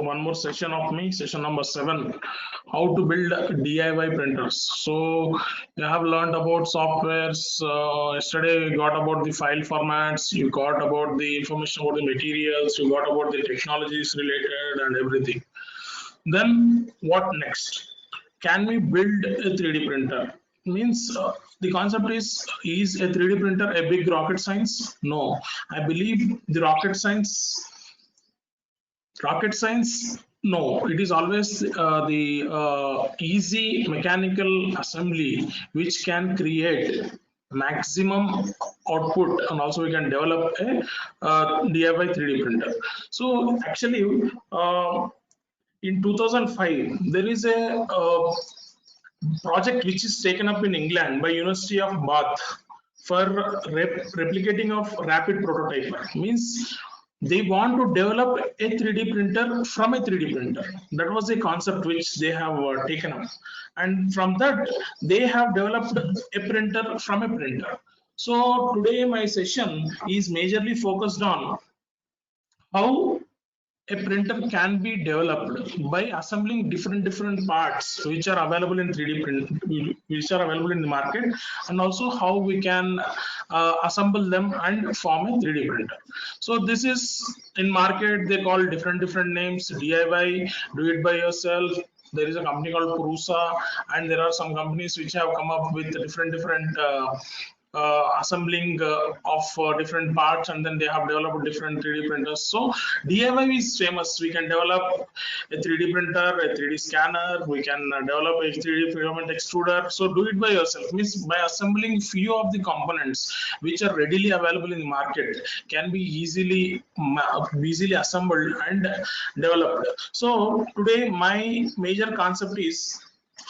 one more session of me, session number 7, how to build DIY printers. So you have learned about softwares. Yesterday you got about the file formats, you got about the information about the materials, you got about the technologies related and everything. Then what next? Can we build a 3D printer? Means the concept is a 3D printer a big rocket science? No, I believe the rocket science, no, it is always the easy mechanical assembly which can create maximum output, and also we can develop a DIY 3D printer. So actually in 2005 there is a project which is taken up in England by University of Bath for replicating of rapid prototyper. Means they want to develop a 3D printer from a 3D printer. That was the concept which they have taken up, and from that they have developed a printer from a printer. So today my session is majorly focused on how a printer can be developed by assembling different parts which are available in 3D print, which are available in the market, and also how we can assemble them and form a 3D printer. So this is in market, they call different names: DIY, do it by yourself. There is a company called Prusa, and there are some companies which have come up with different assembling of different parts, and then they have developed different 3D printers. So DIY is famous. We can develop a 3D printer, a 3D scanner, we can develop a 3D filament extruder. So do it by yourself means by assembling few of the components which are readily available in the market, can be easily assembled and developed. So today my major concept is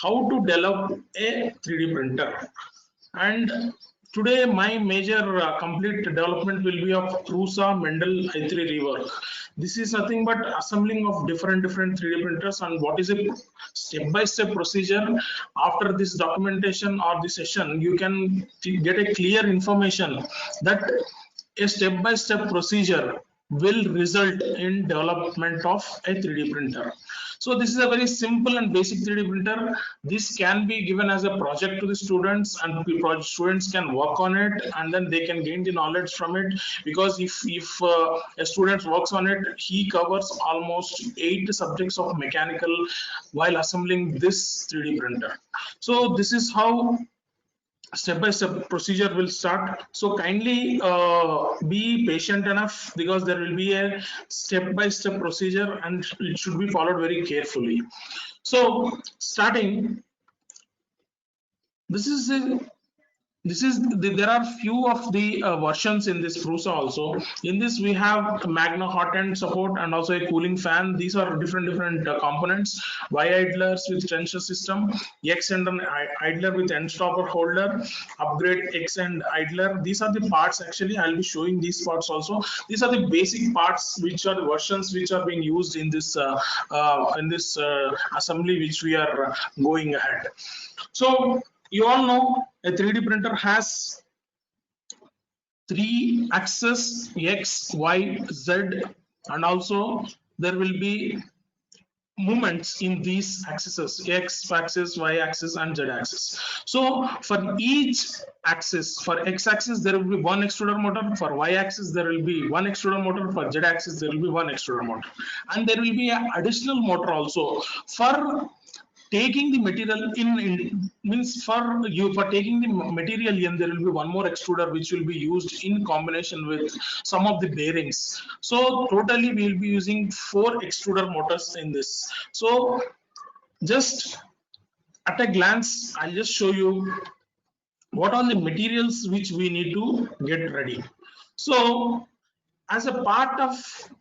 how to develop a 3D printer, and today my major complete development will be of Prusa Mendel i3 rework. This is nothing but assembling of different 3D printers, and what is a step-by-step procedure. After this documentation or the session, you can get a clear information that a step-by-step procedure will result in development of a 3D printer. So this is a very simple and basic 3D printer. This can be given as a project to the students, and students can work on it, and then they can gain the knowledge from it. Because if a student works on it, he covers almost 8 subjects of mechanical while assembling this 3D printer. So this is how step-by-step procedure will start. So kindly be patient enough, because there will be a step-by-step procedure and it should be followed very carefully. So starting, there are few of the versions in this Prusa also. In this we have Magna hot end support and also a cooling fan. These are different components. Y idlers with tensor system, X end idler with end stopper holder, upgrade X end idler. These are the parts. Actually I'll be showing these parts also. These are the basic parts which are the versions which are being used in this assembly which we are going ahead. So you all know a 3D printer has 3 axes: X, Y, Z, and also there will be movements in these axes: X axis, Y axis, and Z axis. So for each axis, for X axis there will be one extruder motor, for Y axis there will be one extruder motor, for Z axis there will be one extruder motor, and there will be an additional motor also for taking the material in means for taking the material in. There will be one more extruder which will be used in combination with some of the bearings. So totally we will be using 4 extruder motors in this. So just at a glance I'll just show you what are the materials which we need to get ready. So as a part of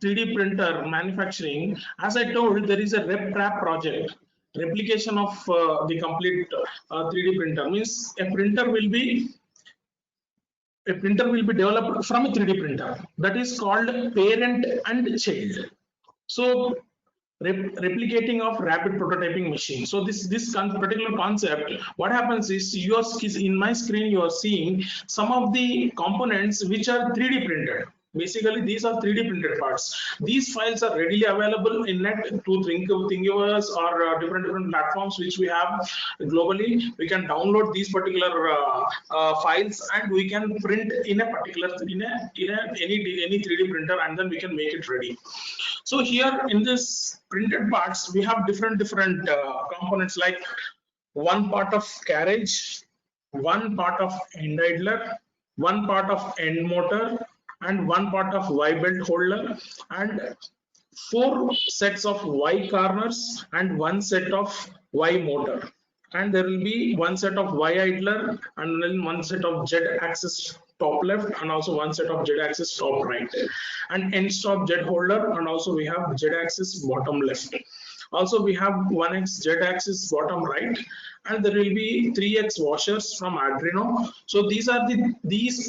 3D printer manufacturing, as I told, there is a RepRap project, replication of the complete 3D printer. Means a printer will be developed from a 3D printer. That is called parent and child. So replicating of rapid prototyping machine. So this particular concept, what happens is, in my screen you are seeing some of the components which are 3D printed. Basically, these are 3D printed parts. These files are readily available in net to Thingiverse or different platforms which we have globally. We can download these particular files and we can print in a particular any 3D printer, and then we can make it ready. So here in this printed parts, we have different components, like one part of carriage, one part of end idler, one part of end motor, and one part of Y belt holder, and 4 sets of Y corners and 1 set of Y motor. And there will be 1 set of Y idler and then 1 set of Z axis top left and also 1 set of Z axis top right, and end stop Z holder, and also we have Z axis bottom left. Also we have 1x Z axis bottom right, and there will be 3x washers from Arduino. So these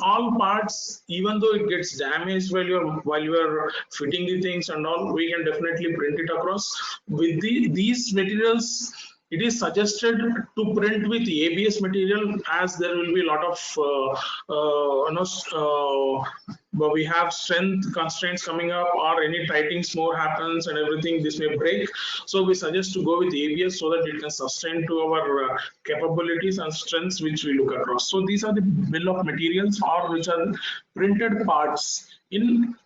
all parts, even though it gets damaged while you are fitting the things and all, we can definitely print it across. With these materials, it is suggested to print with ABS material, as there will be a lot of but we have strength constraints coming up, or any tightings more happens and everything, this may break. So we suggest to go with ABS so that it can sustain to our capabilities and strengths which we look across. So these are the bill of materials, or which are printed parts in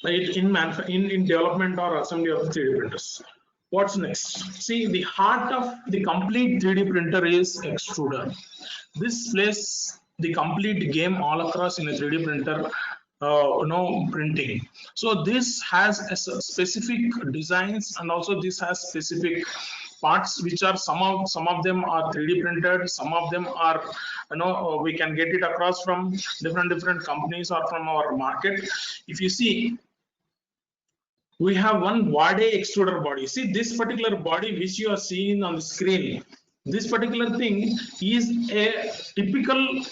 development or assembly of 3D printers. What's next? See, the heart of the complete 3D printer is extruder. This plays the complete game all across in a 3D printer printing. So this has a specific designs, and also this has specific parts which are some of them are 3D printed, some of them are we can get it across from different companies or from our market. If you see, we have one Wade extruder body. See, this particular body which you are seeing on the screen, this particular thing is a typical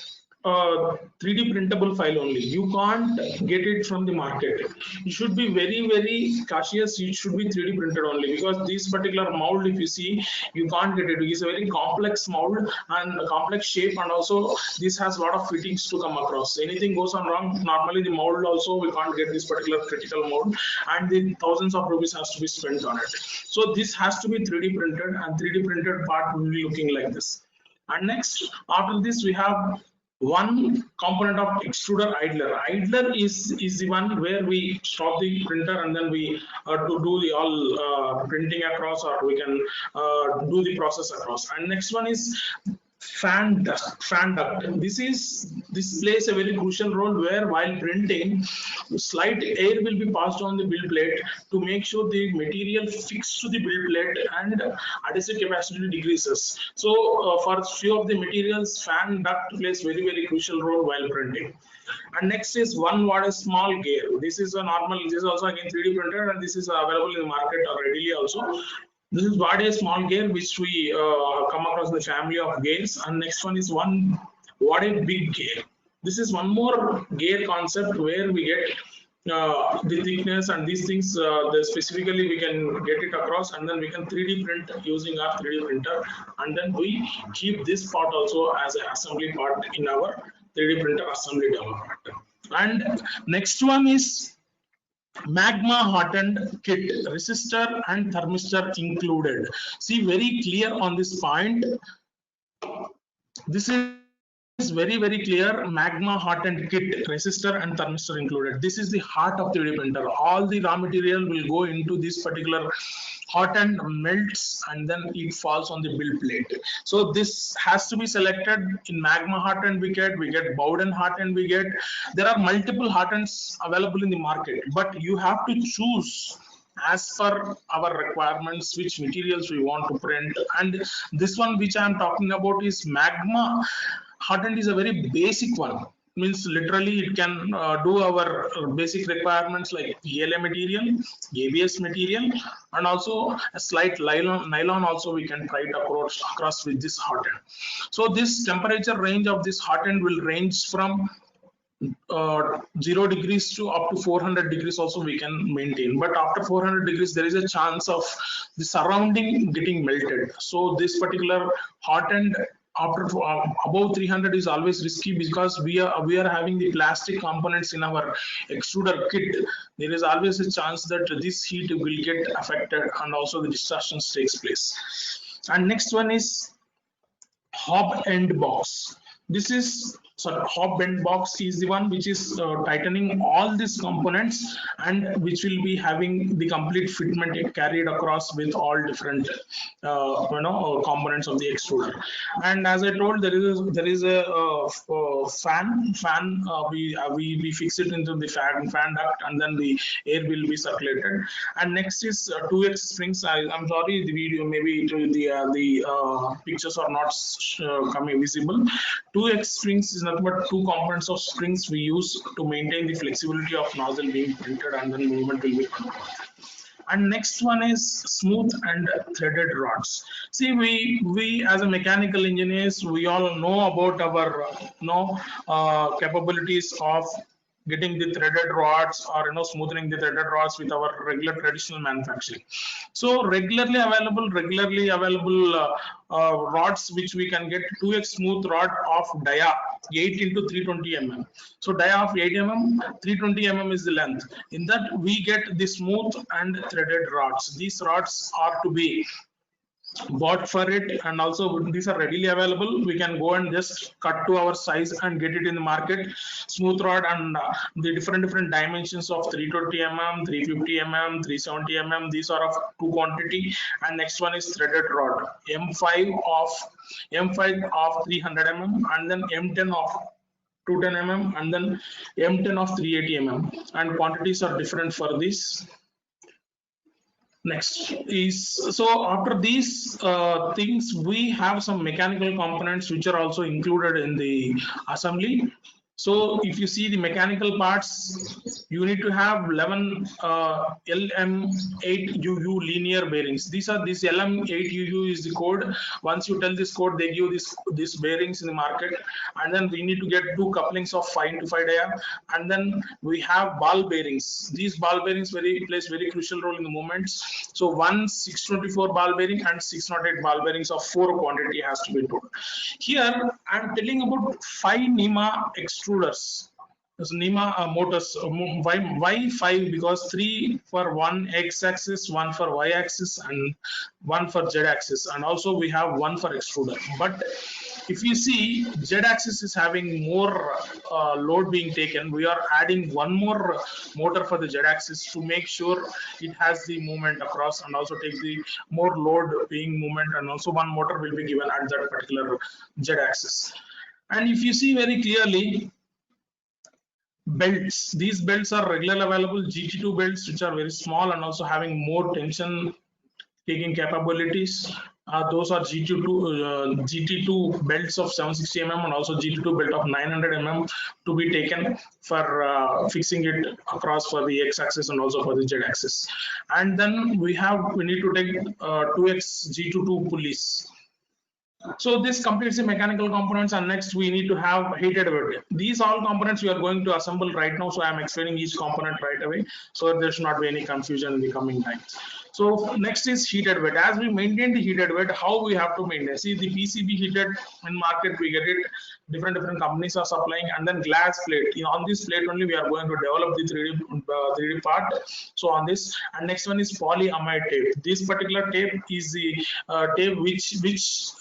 3D printable file only. You can't get it from the market. You should be very cautious. It should be 3D printed only, because this particular mold, if you see, you can't get it. It is a very complex mold and a complex shape, and also this has a lot of fittings to come across. Anything goes on wrong, normally the mold also, we can't get this particular critical mold, and the thousands of rupees has to be spent on it. So this has to be 3D printed, and 3D printed part will be looking like this. And next, after this, we have one component of extruder idler. Idler is the one where we stop the printer and then we to do the all printing across, or we can do the process across. And next one is fan duct. This plays a very crucial role, where while printing, slight air will be passed on the build plate to make sure the material fixed to the build plate and adhesive capacity decreases. So for few of the materials, fan duct plays very crucial role while printing. And next is one Wade small gear. This is a normal, this is also again 3D printed, and this is available in the market readily also. This is Wade small gear, which we come across the family of gears. And next one is one Wade big gear. This is one more gear concept where we get the thickness and these things. Specifically, we can get it across, and then we can 3D print using our 3D printer, and then we keep this part also as an assembly part in our 3D printer assembly development. And next one is magma hardened kit, resistor and thermistor included. See, very clear on this point. This is very clear. Magma hardened kit, resistor and thermistor included. This is the heart of 3D printer. All the raw material will go into this particular hardened, melts, and then it falls on the build plate. So this has to be selected. In magma hardened we get Bowden hardened we get. There are multiple hardens available in the market, but you have to choose as per our requirements which materials we want to print. And this one which I am talking about is magma hardened, is a very basic one. Means literally it can do our basic requirements like PLA material, ABS material, and also a slight nylon also we can try it across with this hardened. So this temperature range of this hardened will range from 0 degrees to up to 400 degrees also we can maintain, but after 400 degrees there is a chance of the surrounding getting melted. So this particular hardened after above 300 is always risky, because we are having the plastic components in our extruder kit. There is always a chance that this heat will get affected and also the distortions takes place. And next one is hob end box. This is, sorry, hob end box is the one which is tightening all these components, and which will be having the complete fitment carried across with all different components of the extruder. And as I told, there is a fan. We fix it into the fan duct, and then the air will be circulated. And next is 2x springs. I'm sorry, the video maybe the pictures are not coming visible. 2x springs is nothing but two components of springs we use to maintain the flexibility of nozzle being printed, and then movement will be controlled. And next one is smooth and threaded rods. See, we as a mechanical engineers, we all know about our capabilities of getting the threaded rods, or smoothing the threaded rods with our regular traditional manufacturing. So regularly available rods which we can get, 2x smooth rod of dia 8 into 320 mm. So dia of 8 mm, 320 mm is the length. In that we get the smooth and threaded rods. These rods are to be bought for it, and also these are readily available. We can go and just cut to our size and get it in the market. Smooth rod, and the different dimensions of 320 mm, 350 mm, 370 mm. These are of two quantity. And next one is threaded rod, M5 of 300 mm, and then M10 of 210 mm, and then M10 of 380 mm. And quantities are different for this. Next is, so after these things, we have some mechanical components which are also included in the assembly. So if you see the mechanical parts, you need to have 11 LM8UU linear bearings. This LM8UU is the code. Once you tell this code, they give this bearings in the market. And then we need to get two couplings of 5 into 5 dia. And then we have ball bearings. These ball bearings plays very crucial role in the movements. So one 624 ball bearing and 608 ball bearings of 4 quantity has to be told. Here I'm telling about 5 NEMA extruders. NEMA motors. Why 5? Because 3 for one x-axis, 1 for y-axis, and 1 for z-axis, and also we have 1 for extruder. But if you see, z-axis is having more load being taken. We are adding one more motor for the z-axis to make sure it has the movement across, and also take the more load being movement, and also one motor will be given at that particular z-axis. And if you see very clearly, belts, these belts are regularly available, GT2 belts, which are very small and also having more tension taking capabilities. Those are GT2 belts of 760 mm and also GT2 belt of 900 mm to be taken for fixing it across for the x-axis and also for the z-axis. And then we need to take 2x GT2 pulleys. So this completes the mechanical components, and next we need to have heated bed. These all components we are going to assemble right now, so I am explaining each component right away, so there should not be any confusion in the coming time. So next is heated bed. As we maintain the heated bed, how we have to maintain? See, the PCB heated in market, we get it. Different companies are supplying, and then glass plate. On this plate only we are going to develop the 3D part. So on this, and next one is polyamide tape. This particular tape is the tape which makes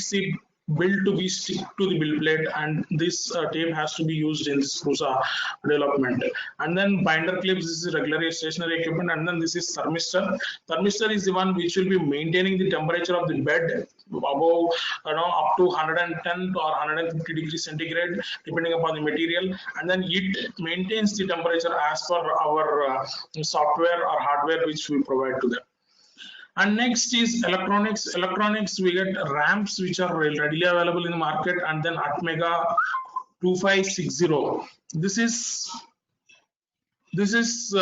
the build to be stick to the build plate, and this tape has to be used in this Prusa development. And then binder clips, this is regular stationary equipment, and then this is thermistor. Thermistor is the one which will be maintaining the temperature of the bed above up to 110 or 150 degrees centigrade depending upon the material, and then it maintains the temperature as per our software or hardware which we provide to them. And next is electronics. Electronics, we get ramps which are readily available in the market, and then Atmega 2560. This is This is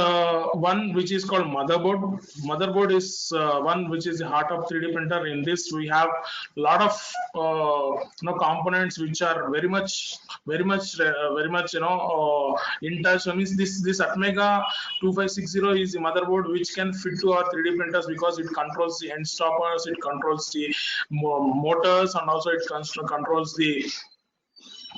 one which is called motherboard. Motherboard is one which is the heart of 3D printer. In this, we have a lot of components which are very much in touch. So means this Atmega 2560 is the motherboard which can fit to our 3D printers because it controls the end stoppers, it controls the motors, and also it controls the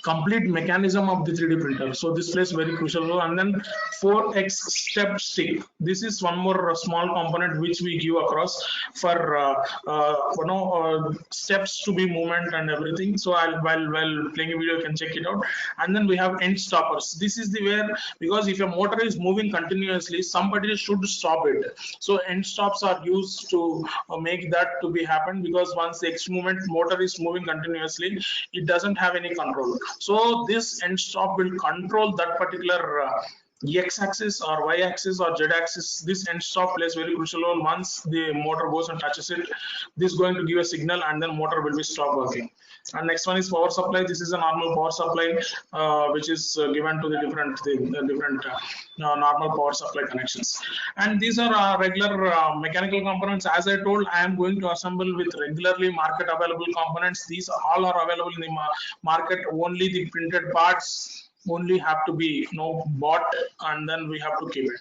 complete mechanism of the 3D printer. So this plays very crucial role. And then 4x step stick. This is one more small component which we give across for steps to be movement and everything. So while playing a video, you can check it out. And then we have end stoppers. This is the where, because if a motor is moving continuously, somebody should stop it. So end stops are used to make that to be happen, because once the X movement motor is moving continuously, it doesn't have any control. So this end stop will control that particular x-axis or y-axis or z-axis. This end stop plays very crucial role. Once the motor goes and touches it, this is going to give a signal, and then motor will be stop working. And next one is power supply. This is a normal power supply which is given to the different normal power supply connections. And these are regular mechanical components. As I told, I am going to assemble with regularly market available components. These all are available in the market. Only the printed parts only have to be bought, and then we have to keep it.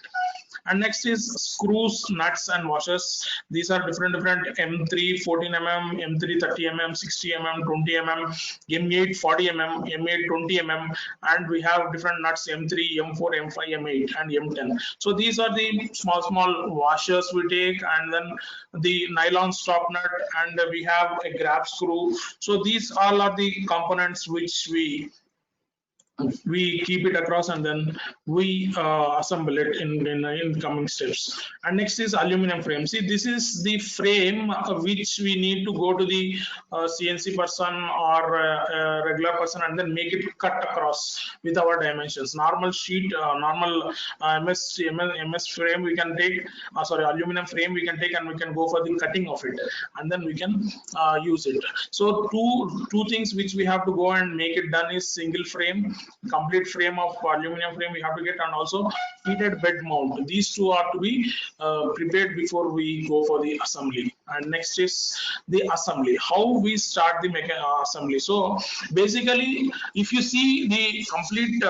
And next is screws, nuts, and washers. These are different M3 14mm, M3 30mm, 60mm, 20mm, M8 40mm, M8 20mm, and we have different nuts M3, M4, M5, M8, and M10. So these are the small washers we take, and then the nylon stop nut, and we have a grab screw. So these all are the components which we keep it across, and then we assemble it in coming steps. And next is aluminum frame. See, this is the frame which we need to go to the CNC person or regular person and then make it cut across with our dimensions. Normal sheet, normal MS frame we can take, aluminum frame we can take, and we can go for the cutting of it, and then we can use it. So two things which we have to go and make it done is single frame, complete frame of aluminum frame we have to get, and also heated bed mount. These two are to be prepared before we go for the assembly. And next is the assembly, how we start the assembly. So basically, if you see the complete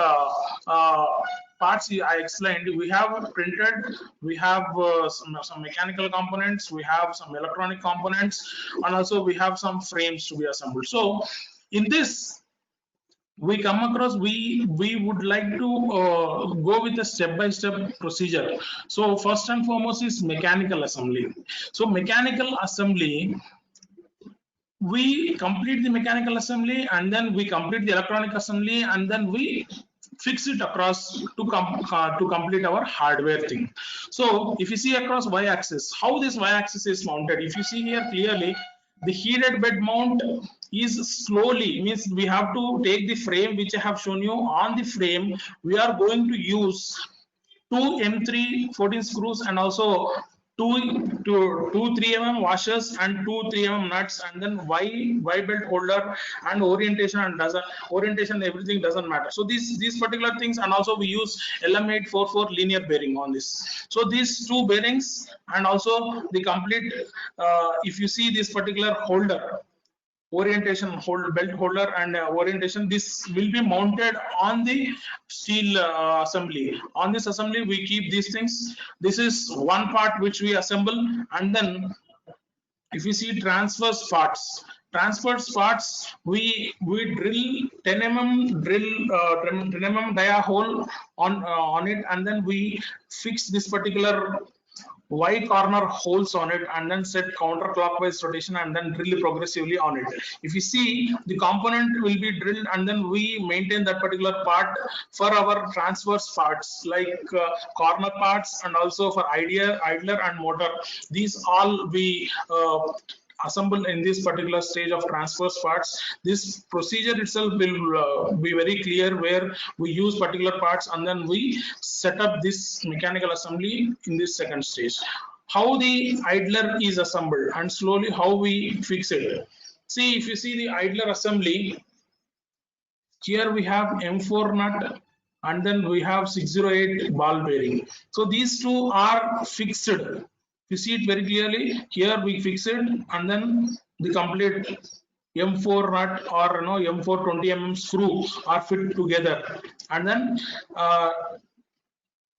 parts I explained, we have printed, we have some mechanical components, we have some electronic components, and also we have some frames to be assembled. So in this, we come across, we would like to go with a step-by-step procedure. So first and foremost is mechanical assembly. So mechanical assembly, we complete the mechanical assembly, and then we complete the electronic assembly, and then we fix it across to complete our hardware thing. So if you see across y-axis, how this y-axis is mounted, if you see here clearly, the heated bed mount is slowly, means we have to take the frame which I have shown you. On the frame we are going to use two M3 14 screws, and also two 3mm washers and two 3mm nuts, and then Y belt holder and orientation, and orientation everything doesn't matter. So these particular things, and also we use LM844 linear bearing on this. So these two bearings, and also the complete if you see this particular holder, orientation belt holder and orientation, this will be mounted on the steel assembly. On this assembly we keep these things. This is one part which we assemble. And then if you see transverse parts, we drill 10 mm dia hole on it, and then we fix this particular Y corner holes on it, and then set counterclockwise rotation, and then drill progressively on it. If you see, the component will be drilled, and then we maintain that particular part for our transverse parts, like corner parts, and also for idler and motor. These all we assemble in this particular stage of transverse parts. This procedure itself will be very clear, where we use particular parts, and then we set up this mechanical assembly in this second stage. How the idler is assembled, and slowly how we fix it. See, if you see the idler assembly, here we have M4 nut, and then we have 608 ball bearing. So these two are fixed. You see it very clearly. Here we fix it, and then the complete M4 nut or M4 20 mm screw are fit together, and then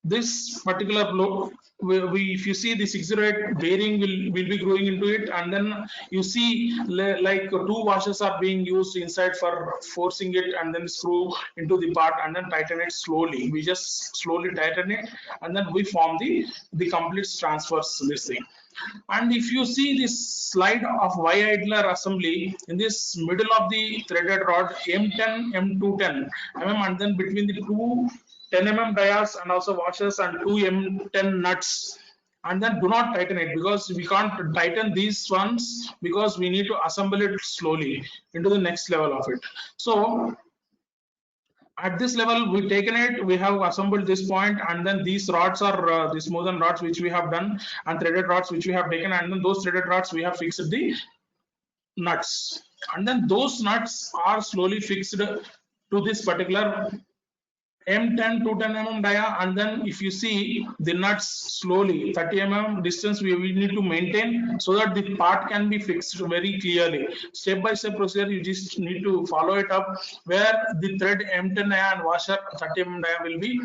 this particular blow, if you see the 608 bearing will be growing into it, and then you see like two washers are being used inside for forcing it, and then screw into the part and then tighten it slowly. We just slowly tighten it, and then we form the complete transverse this thing. And if you see this slide of Y idler assembly, in this middle of the threaded rod M10 M210 mm, and then between the two 10 mm dias and also washers and two M10 nuts, and then do not tighten it, because we can't tighten these ones because we need to assemble it slowly into the next level of it. So at this level we taken it, we have assembled this point, and then these rods are the smoothen rods which we have done, and threaded rods which we have taken, and then those threaded rods we have fixed the nuts, and then those nuts are slowly fixed to this particular M10 to 10 mm dia, and then if you see the nuts slowly 30 mm distance we need to maintain so that the part can be fixed very clearly. Step by step procedure, you just need to follow it up, where the thread M10 dia and washer 30 mm dia will be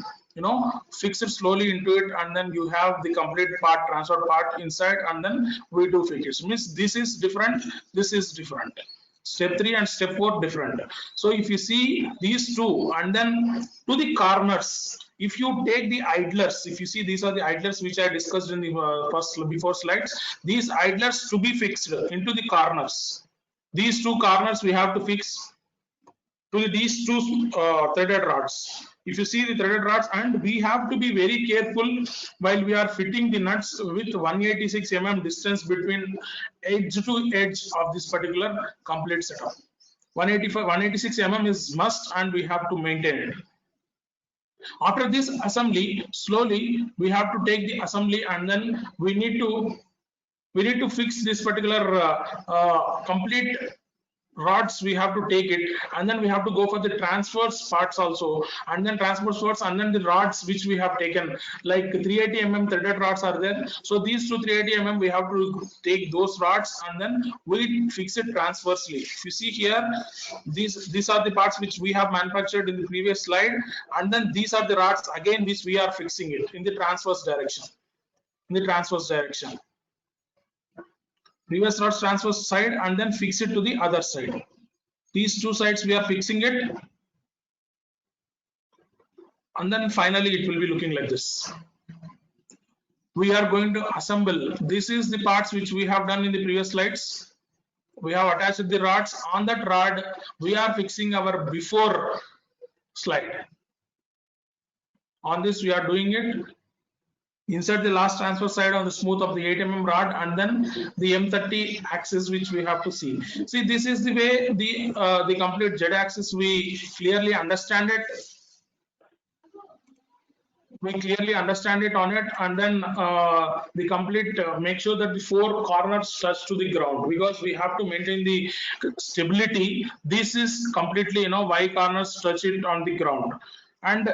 fixed slowly into it, and then you have the complete part, transfer part inside, and then we do fix it. Means this is different, this is different. Step 3 and step 4 different. So if you see these two, and then to the corners, if you take the idlers, if you see these are the idlers which I discussed in the before slides, these idlers to be fixed into the corners. These two corners we have to fix to these two threaded rods. If you see the threaded rods, and we have to be very careful while we are fitting the nuts with 186 mm distance between edge to edge of this particular complete setup. 186 mm is must, and we have to maintain it. After this assembly, slowly we have to take the assembly, and then we need to fix this particular complete rods. We have to take it, and then we have to go for the transverse parts also, and then transverse parts, and then the rods which we have taken, like 380 mm threaded rods are there. So these two 380 mm we have to take those rods, and then we fix it transversely. If you see here, these are the parts which we have manufactured in the previous slide, and then these are the rods again which we are fixing it in the transverse direction. Previous rods transverse side, and then fix it to the other side. These two sides we are fixing it, and then finally it will be looking like this. We are going to assemble. This is the parts which we have done in the previous slides. We have attached the rods. On that rod we are fixing our before slide. On this we are doing it. Insert the last transfer side on the smooth of the 8 mm rod, and then the M30 axis which we have to see. See, this is the way the complete Z axis we clearly understand it. We clearly understand it on it, and then the complete make sure that the four corners touch to the ground, because we have to maintain the stability. This is completely Y corners touch it on the ground, and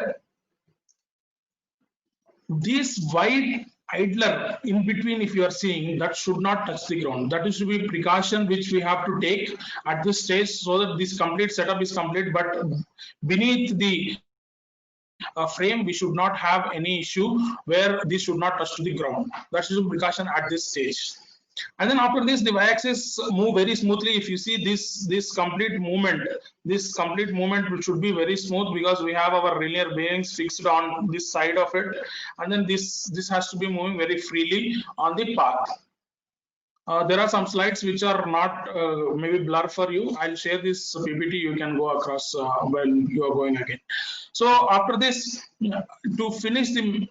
this white idler in between, if you are seeing, that should not touch the ground. That is to be precaution which we have to take at this stage, so that this complete setup is complete, but beneath the frame we should not have any issue where this should not touch to the ground. That is a precaution at this stage. And then after this, the y-axis move very smoothly. If you see this complete movement should be very smooth, because we have our linear bearings fixed on this side of it, and then this has to be moving very freely on the path. There are some slides which are not maybe blur for you. I'll share this PPT. You can go across while you are going again. So after this, to finish the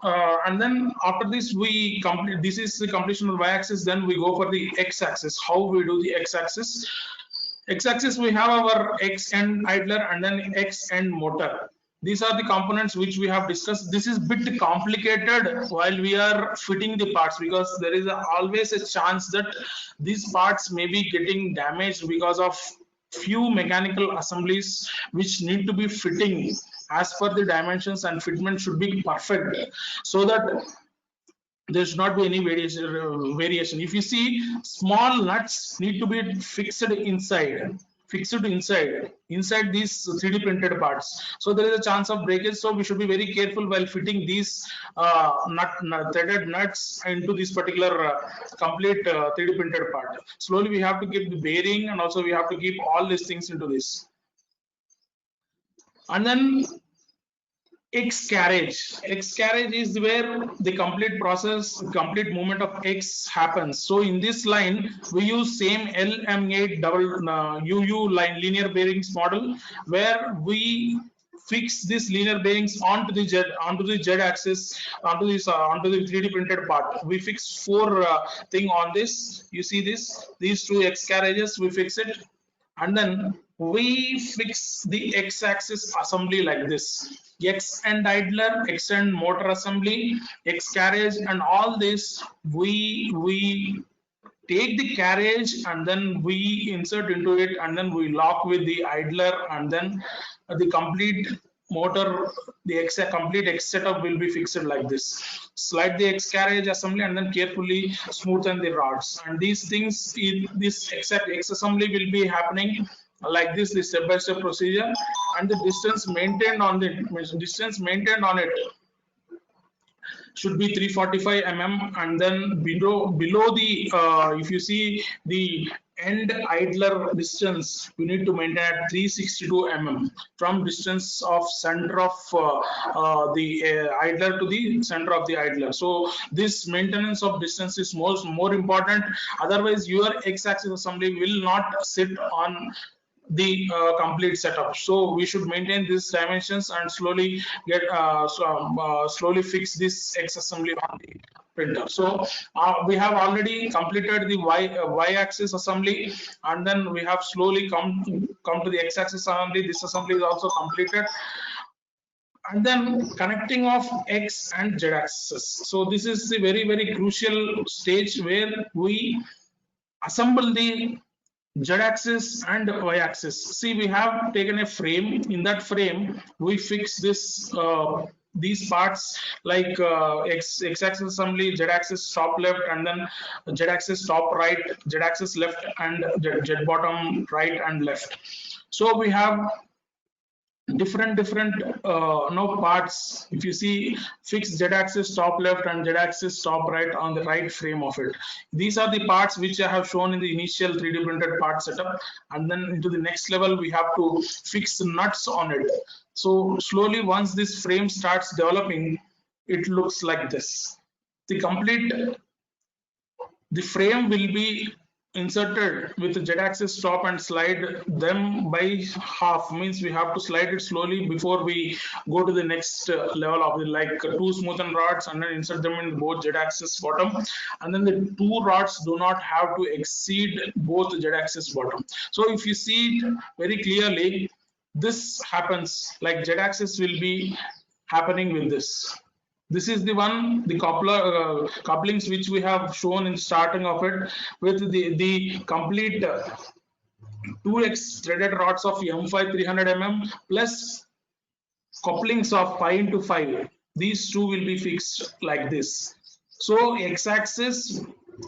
and then after this we complete. This is the completion of y-axis. Then we go for the x-axis. How we do the x-axis? X-axis we have our X end idler and then X end motor. These are the components which we have discussed. This is a bit complicated while we are fitting the parts, because there is always a chance that these parts may be getting damaged because of few mechanical assemblies which need to be fitting as per the dimensions, and fitment should be perfect so that there should not be any variation. If you see, small nuts need to be fixed inside these 3D printed parts. So there is a chance of breakage. So we should be very careful while fitting these threaded nuts into this particular complete 3D printed part. Slowly we have to keep the bearing, and also we have to keep all these things into this. And then X carriage is where the complete process, complete movement of X happens. So in this line, we use same LM8 double UU line linear bearings model, where we fix these linear bearings onto the Z axis, onto the 3D printed part. We fix four thing on this. You see these two X carriages. We fix it, and then we fix the X axis assembly like this. X end idler, X end motor assembly, X carriage, and all this we take the carriage and then we insert into it, and then we lock with the idler, and then the complete motor, the complete X setup will be fixed like this. Slide the X carriage assembly and then carefully smoothen the rods. And these things, this X assembly will be happening like this, the step-by-step procedure, and the distance maintained on it should be 345 mm, and then below the if you see the end idler distance, we need to maintain at 362 mm from distance of center of the idler to the center of the idler. So this maintenance of distance is more important. Otherwise, your X-axis assembly will not sit on the complete setup. So we should maintain these dimensions and slowly get slowly fix this X assembly on the printer. So we have already completed the Y-axis assembly, and then we have slowly come to the X-axis assembly. This assembly is also completed, and then connecting of X and Z axis. So this is the very crucial stage where we assemble the Z axis and Y axis. See, we have taken a frame. In that frame, we fix this these parts like X axis assembly, Z axis top left, and then Z axis top right, Z axis left, and Z bottom right and left. So we have different parts. If you see, fixed Z axis top left and Z axis top right on the right frame of it. These are the parts which I have shown in the initial 3D printed part setup, and then into the next level we have to fix nuts on it. So slowly, once this frame starts developing, it looks like this. The frame will be inserted with the Z axis top and slide them by half. Means we have to slide it slowly before we go to the next level of it, like two smoothen rods, and then insert them in both Z axis bottom, and then the two rods do not have to exceed both Z axis bottom. So if you see it very clearly, this happens like Z axis will be happening with this. This is the one, the couplings which we have shown in the starting of it, with the complete 2x threaded rods of M5 300 mm plus couplings of 5 into 5. These two will be fixed like this. So X-axis,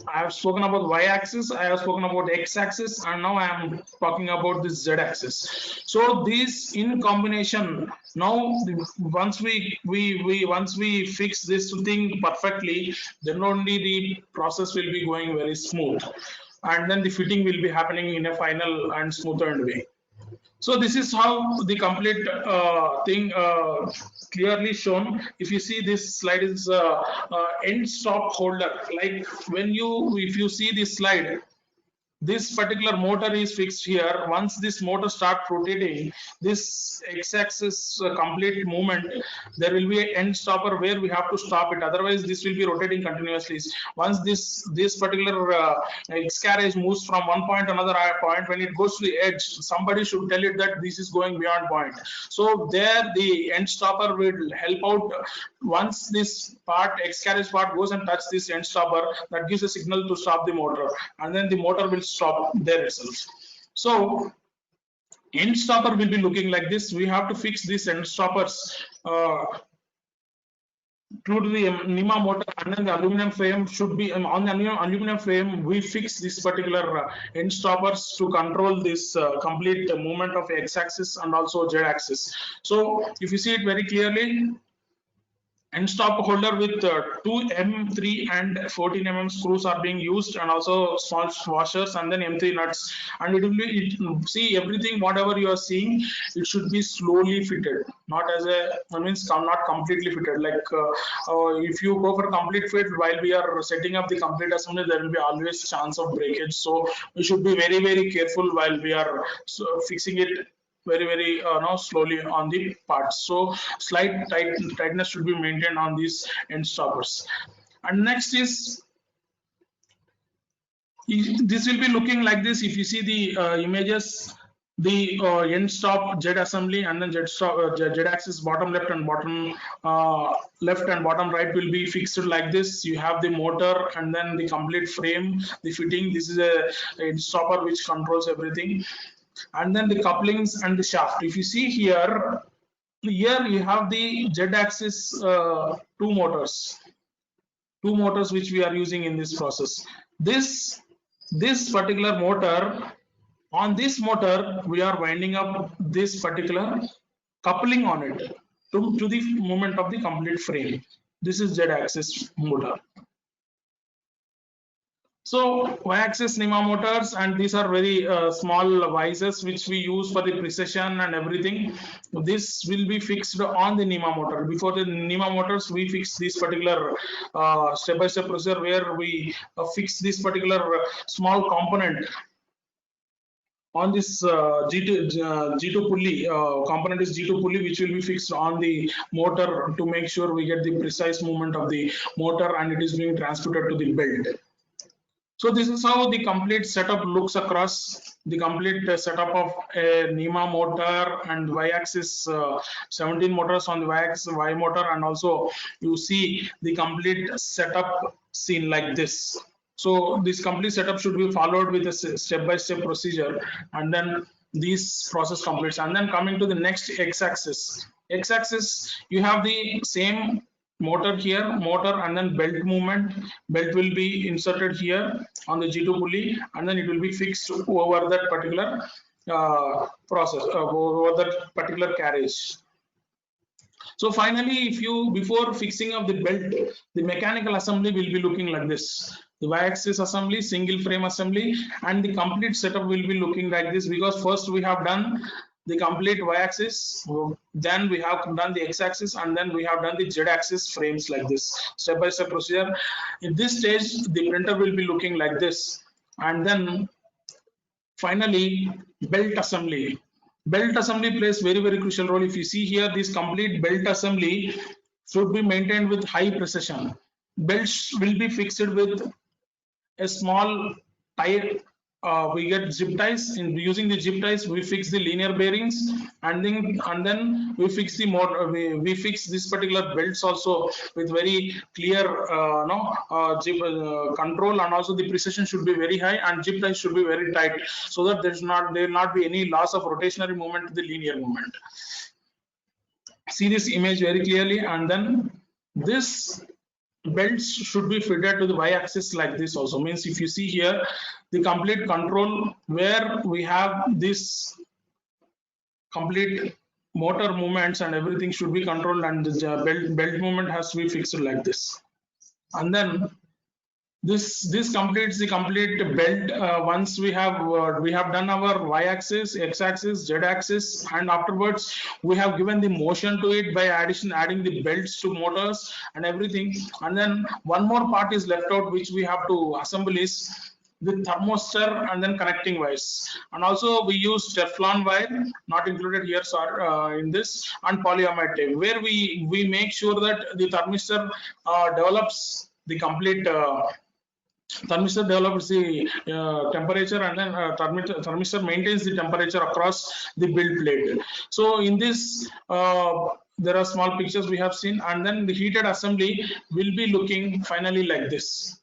I have spoken about Y-axis, I have spoken about X-axis, and now I am talking about this Z-axis. So these in combination, now once we fix this thing perfectly, then only the process will be going very smooth, and then the fitting will be happening in a final and smoothened way. So this is how the complete thing clearly shown. If you see, this slide is end stop holder. Like if you see this slide, this particular motor is fixed here. Once this motor starts rotating, this X-axis complete movement, there will be an end stopper where we have to stop it. Otherwise, this will be rotating continuously. Once this particular X carriage moves from one point to another point, when it goes to the edge, somebody should tell it that this is going beyond point. So there, the end stopper will help out. Once this part, X carriage part, goes and touches this end stopper, that gives a signal to stop the motor, and then the motor will stop there itself. So end stopper will be looking like this. We have to fix these end stoppers to the NEMA motor, and then the aluminum frame should be on the aluminum frame. We fix this particular end stoppers to control this complete movement of x-axis and also z-axis. So if you see it very clearly, end stop holder with two M3 and 14 screws are being used, and also small washers, and then M3 nuts, and it will be see everything whatever you are seeing, it should be slowly fitted, not as a means not completely fitted. Like if you go for complete fit while we are setting up the complete assembly, there will be always chance of breakage. So we should be very careful while we are fixing it very slowly on the parts. So slight tightness should be maintained on these end stoppers. And next is, this will be looking like this. If you see the images, the end stop Z assembly and then Z axis bottom left and bottom left and bottom right will be fixed like this. You have the motor and then the complete frame, the fitting. This is a end stopper which controls everything. And then the couplings and the shaft. If you see here you have the Z-axis two motors which we are using in this process. This particular motor, on this motor we are winding up this particular coupling on it to the movement of the complete frame. This is Z-axis motor. So Y-axis NEMA motors, and these are very small vices which we use for the precision and everything. This will be fixed on the NEMA motor. Before the NEMA motors, we fix this particular step-by-step procedure where we fix this particular small component on this G2 pulley. Component is G2 pulley, which will be fixed on the motor to make sure we get the precise movement of the motor, and it is being transmitted to the belt. So this is how the complete setup looks across. The complete setup of a NEMA motor and Y-axis 17 motors on the Y-axis Y motor, and also you see the complete setup seen like this. So this complete setup should be followed with a step-by-step procedure, and then this process completes. And then coming to the next X-axis. X-axis, you have the same motor here, and then belt movement. Belt will be inserted here on the G2 pulley, and then it will be fixed over that particular process, over that particular carriage. So finally, if you, before fixing of the belt, the mechanical assembly will be looking like this. The Y-axis assembly, single frame assembly, and the complete setup will be looking like this, because first we have done the complete Y-axis, then we have done the X-axis, and then we have done the Z-axis frames like this, step-by-step procedure. In this stage, the printer will be looking like this. And then finally, belt assembly. Belt assembly plays very crucial role. If you see here, this complete belt assembly should be maintained with high precision. Belts will be fixed with a small tie. We get zip ties. In using the zip ties, we fix the linear bearings, and then we fix the motor. We fix this particular belts also with very clear zip control, and also the precision should be very high, and zip ties should be very tight, so that there will not be any loss of rotationary movement to the linear movement. See this image very clearly, and then this belts should be fitted to the Y-axis like this also. Means if you see here, the complete control where we have this complete motor movements and everything should be controlled, and the belt movement has to be fixed like this. And then this completes the complete belt. Once we have done our Y-axis, X-axis, Z-axis, and afterwards we have given the motion to it by adding the belts to motors and everything. And then one more part is left out, which we have to assemble, is the thermistor and then connecting wires. And also we use Teflon wire, not included here, sorry, in this, and polyamide tape, where we make sure that the thermistor develops the complete thermistor develops the temperature, and then thermistor maintains the temperature across the build plate. So in this there are small pictures we have seen, and then the heated assembly will be looking finally like this.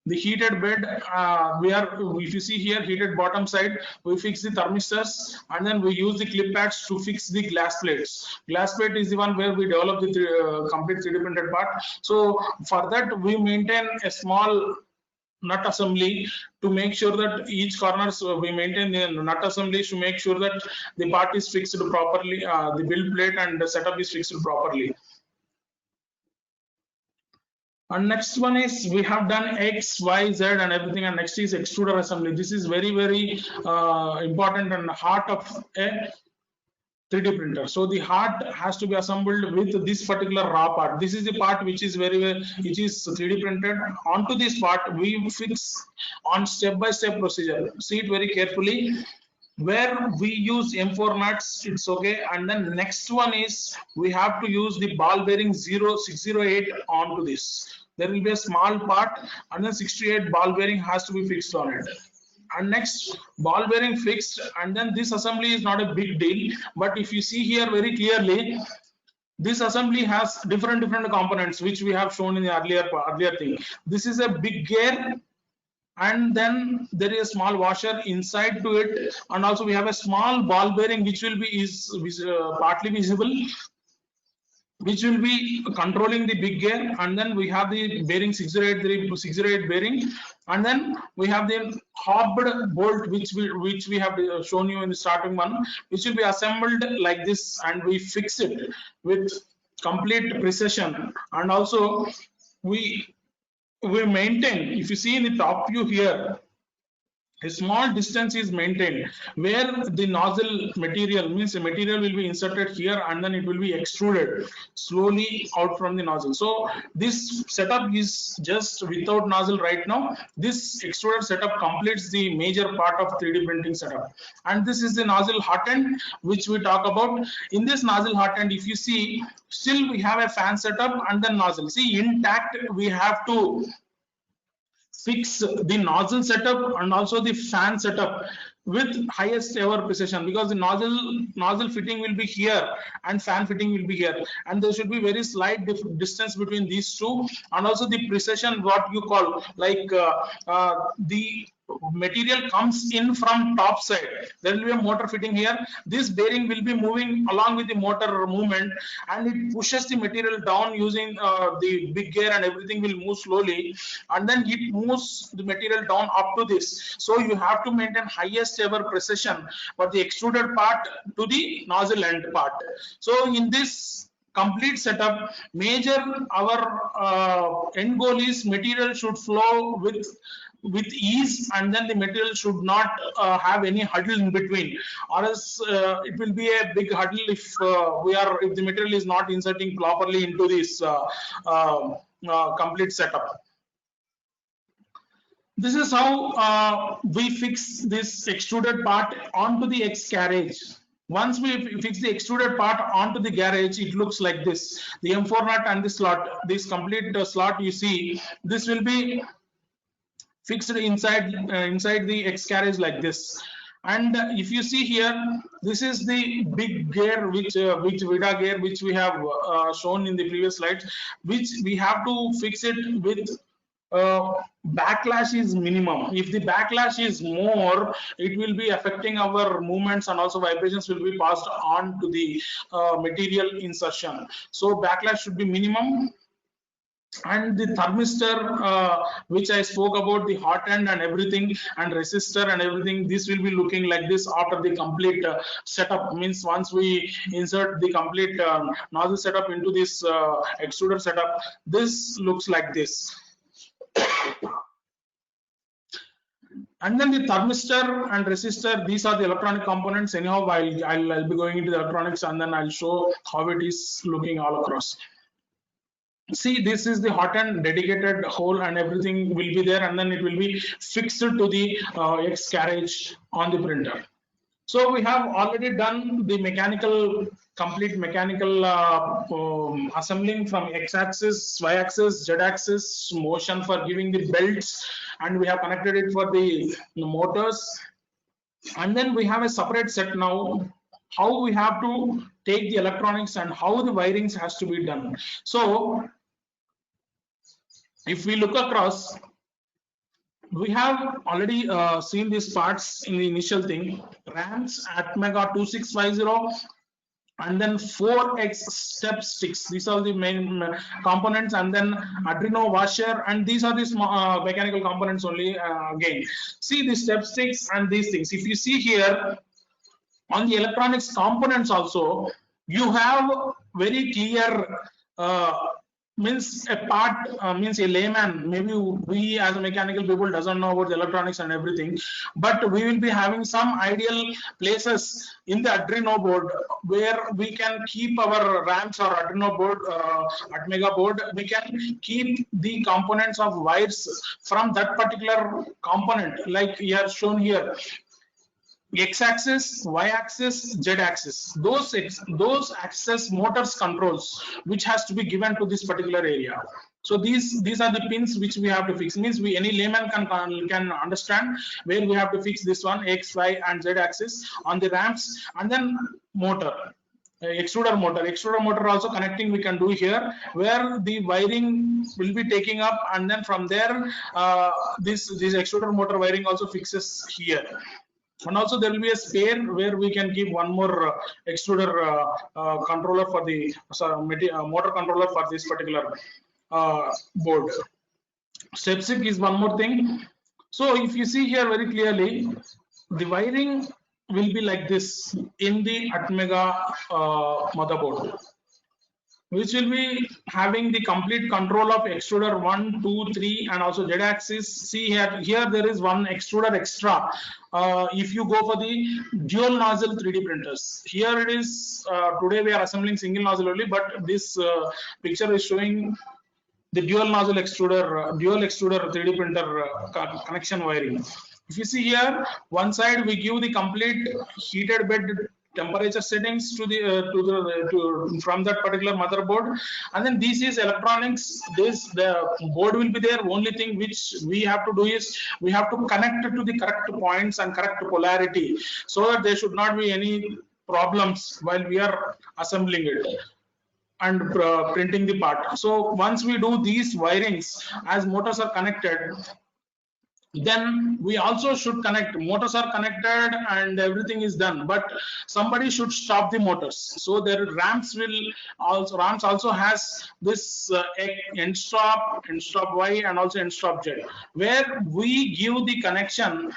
The heated bed, if you see here, heated bottom side, we fix the thermistors, and then we use the clip pads to fix the glass plates. Glass plate is the one where we develop the complete 3D printed part. So for that, we maintain a small nut assembly to make sure that each corners we maintain the nut assemblies to make sure that the part is fixed properly, the build plate and the setup is fixed properly. And next one is we have done X, Y, Z and everything, and next is extruder assembly. This is very important and heart of a 3D printer. So the heart has to be assembled with this particular raw part. This is the part which is which is 3D printed. Onto this part we fix on step-by-step procedure. See it very carefully. Where we use M4 nuts, it's okay. And then next one is we have to use the ball bearing 0608 onto this. There will be a small part, and then 68 ball bearing has to be fixed on it. And next, ball bearing fixed, and then this assembly is not a big deal. But if you see here very clearly, this assembly has different components which we have shown in the earlier thing. This is a big gear, and then there is a small washer inside to it, and also we have a small ball bearing which will be partly visible, which will be controlling the big gear. And then we have the bearing 608 bearing, and then we have the hobbed bolt which we have shown you in the starting one, which will be assembled like this, and we fix it with complete precision. And also we maintain, if you see in the top view here, a small distance is maintained where the nozzle material, means the material will be inserted here, and then it will be extruded slowly out from the nozzle. So this setup is just without nozzle right now. This extruder setup completes the major part of 3D printing setup. And this is the nozzle hot end which we talk about. In this nozzle hot end, if you see, still we have a fan setup and then nozzle. See, intact, we have to fix the nozzle setup and also the fan setup with highest ever precision, because the nozzle fitting will be here and fan fitting will be here, and there should be very slight distance between these two. And also the precision, what you call like the material comes in from top side. There will be a motor fitting here. This bearing will be moving along with the motor movement, and it pushes the material down using the big gear, and everything will move slowly, and then it moves the material down up to this. So you have to maintain highest ever precision for the extruded part to the nozzle end part. So in this complete setup, our end goal is material should flow with ease, and then the material should not have any huddle in between, or else it will be a big huddle if the material is not inserting properly into this complete setup. This is how we fix this extruded part onto the X carriage. Once we fix the extruded part onto the garage, it looks like this. The M4 nut and the slot, this complete slot you see, this will be fixed inside the X carriage like this. And if you see here, this is the big gear which VIDA gear which we have shown in the previous slides, which we have to fix it with backlash is minimum. If the backlash is more, it will be affecting our movements, and also vibrations will be passed on to the material insertion. So backlash should be minimum. And the thermistor which I spoke about, the hot end and everything, and resistor and everything, this will be looking like this after the complete setup. Means once we insert the complete nozzle setup into this extruder setup, this looks like this. And then the thermistor and resistor, these are the electronic components. Anyhow, I'll be going into the electronics, and then I'll show how it is looking all across. See, this is the hot end dedicated hole, and everything will be there, and then it will be fixed to the X carriage on the printer. So we have already done the complete mechanical assembling from X axis, Y axis, Z axis, motion for giving the belts, and we have connected it for the motors. And then we have a separate set now, how we have to take the electronics and how the wirings has to be done. So if we look across, we have already seen these parts in the initial thing. RAMs Atmega 2650 and then 4x step sticks. These are the main components, and then Arduino washer, and these are the mechanical components only. Again, see the step sticks and these things. If you see here on the electronics components also, you have very clear means a part means a layman, maybe we as a mechanical people doesn't know about the electronics and everything, but we will be having some ideal places in the Arduino board where we can keep our RAMs or Arduino board, Atmega board. We can keep the components of wires from that particular component, like we have shown here. X-axis, Y-axis, Z-axis. Those axis motors controls which has to be given to this particular area. So these are the pins which we have to fix. Means we any layman can understand where we have to fix this one X, Y, and Z axis on the ramps, and then motor. Extruder motor also connecting we can do here, where the wiring will be taking up, and then from there this extruder motor wiring also fixes here. And also there will be a spare where we can keep one more extruder controller for the motor controller for this particular board. StepSync is one more thing. So if you see here very clearly, the wiring will be like this in the Atmega motherboard, which will be having the complete control of extruder 1, 2, 3, and also Z axis. See here there is one extruder extra. If you go for the dual nozzle 3D printers, here it is. Today we are assembling single nozzle only, but this picture is showing the dual nozzle extruder, dual extruder 3D printer connection wiring. If you see here, one side we give the complete heated bed temperature settings to the from that particular motherboard, and then this is electronics. The board will be there. Only thing which we have to do is we have to connect it to the correct points and correct polarity, so that there should not be any problems while we are assembling it and printing the part. So once we do these wirings, as motors are connected, then we also should connect. Motors are connected and everything is done, but somebody should stop the motors. So their ramps also has this end stop Y, and also end stop Z, where we give the connection,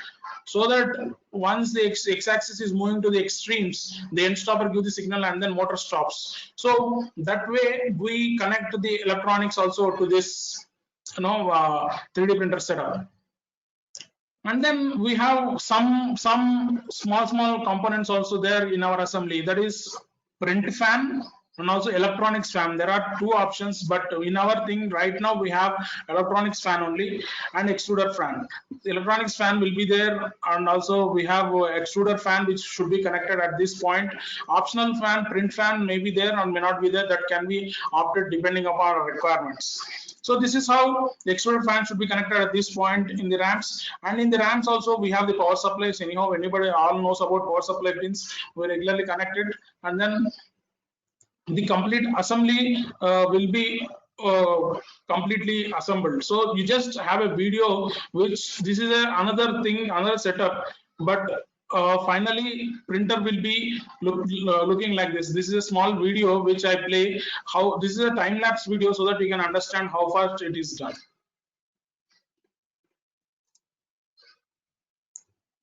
so that once the x-axis is moving to the extremes, the end stopper gives the signal and then motor stops. So that way we connect the electronics also to this 3D printer setup. And then we have some small components also there in our assembly, that is print fan and also electronics fan. There are two options, but in our thing right now we have electronics fan only and extruder fan. The electronics fan will be there, and also we have extruder fan which should be connected at this point. Optional fan, print fan may be there or may not be there, that can be opted depending upon our requirements. So this is how the extruder fan should be connected at this point in the ramps. And in the ramps also we have the power supplies. Anyhow, anybody all knows about power supply pins. We regularly connected, and then the complete assembly will be completely assembled. So you just have a video, which this is another thing, another setup, but finally printer will be looking like this. This is a small video which I play. How this is a time-lapse video, so that you can understand how fast it is done.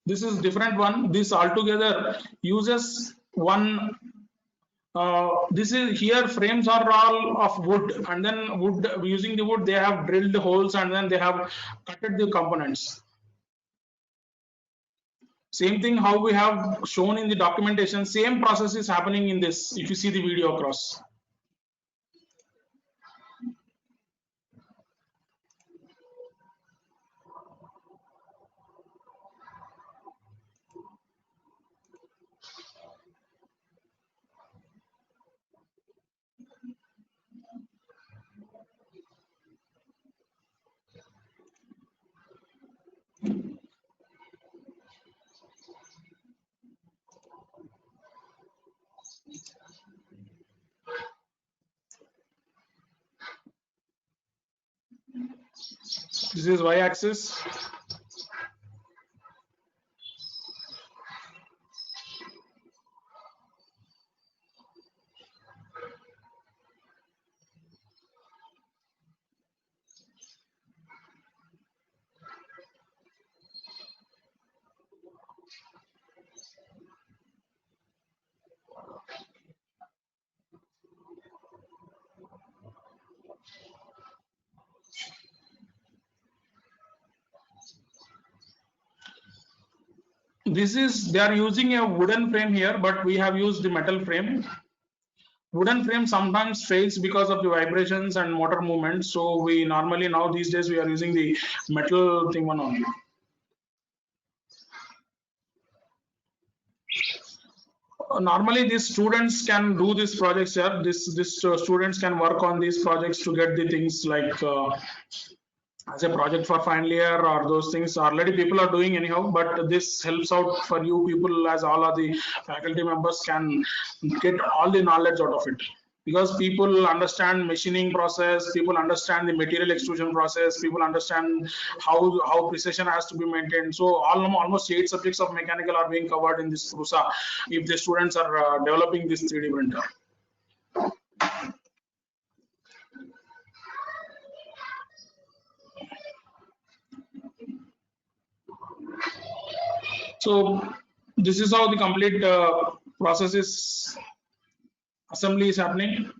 This is different one. This altogether uses one. This is here frames are all of wood, and then wood, using the wood they have drilled holes, and then they have cutted the components. Same thing how we have shown in the documentation, same process is happening in this, if you see the video across. This is y-axis. this is, they are using a wooden frame here, but we have used the metal frame. Wooden frame sometimes fails because of the vibrations and motor movement. So we normally now these days we are using the metal thing one only. Normally these students can do these projects here. This students can work on these projects to get the things like as a project for final year, or those things already people are doing anyhow, but this helps out for you people, as all of the faculty members can get all the knowledge out of it, because people understand machining process, people understand the material extrusion process, people understand how precision has to be maintained. So almost 8 subjects of mechanical are being covered in this PRUSA if the students are developing this 3D printer. So this is how the complete process is, assembly is happening.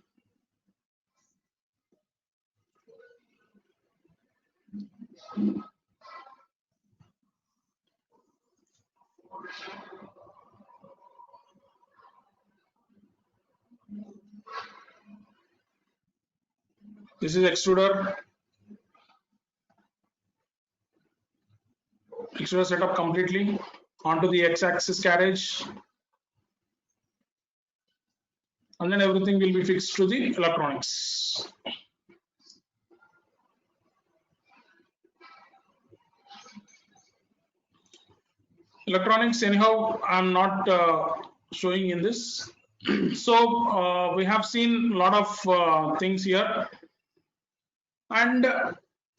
This is extruder. Extruder setup completely onto the x-axis carriage, and then everything will be fixed to the electronics. Electronics, anyhow, I'm not showing in this. So we have seen a lot of things here, and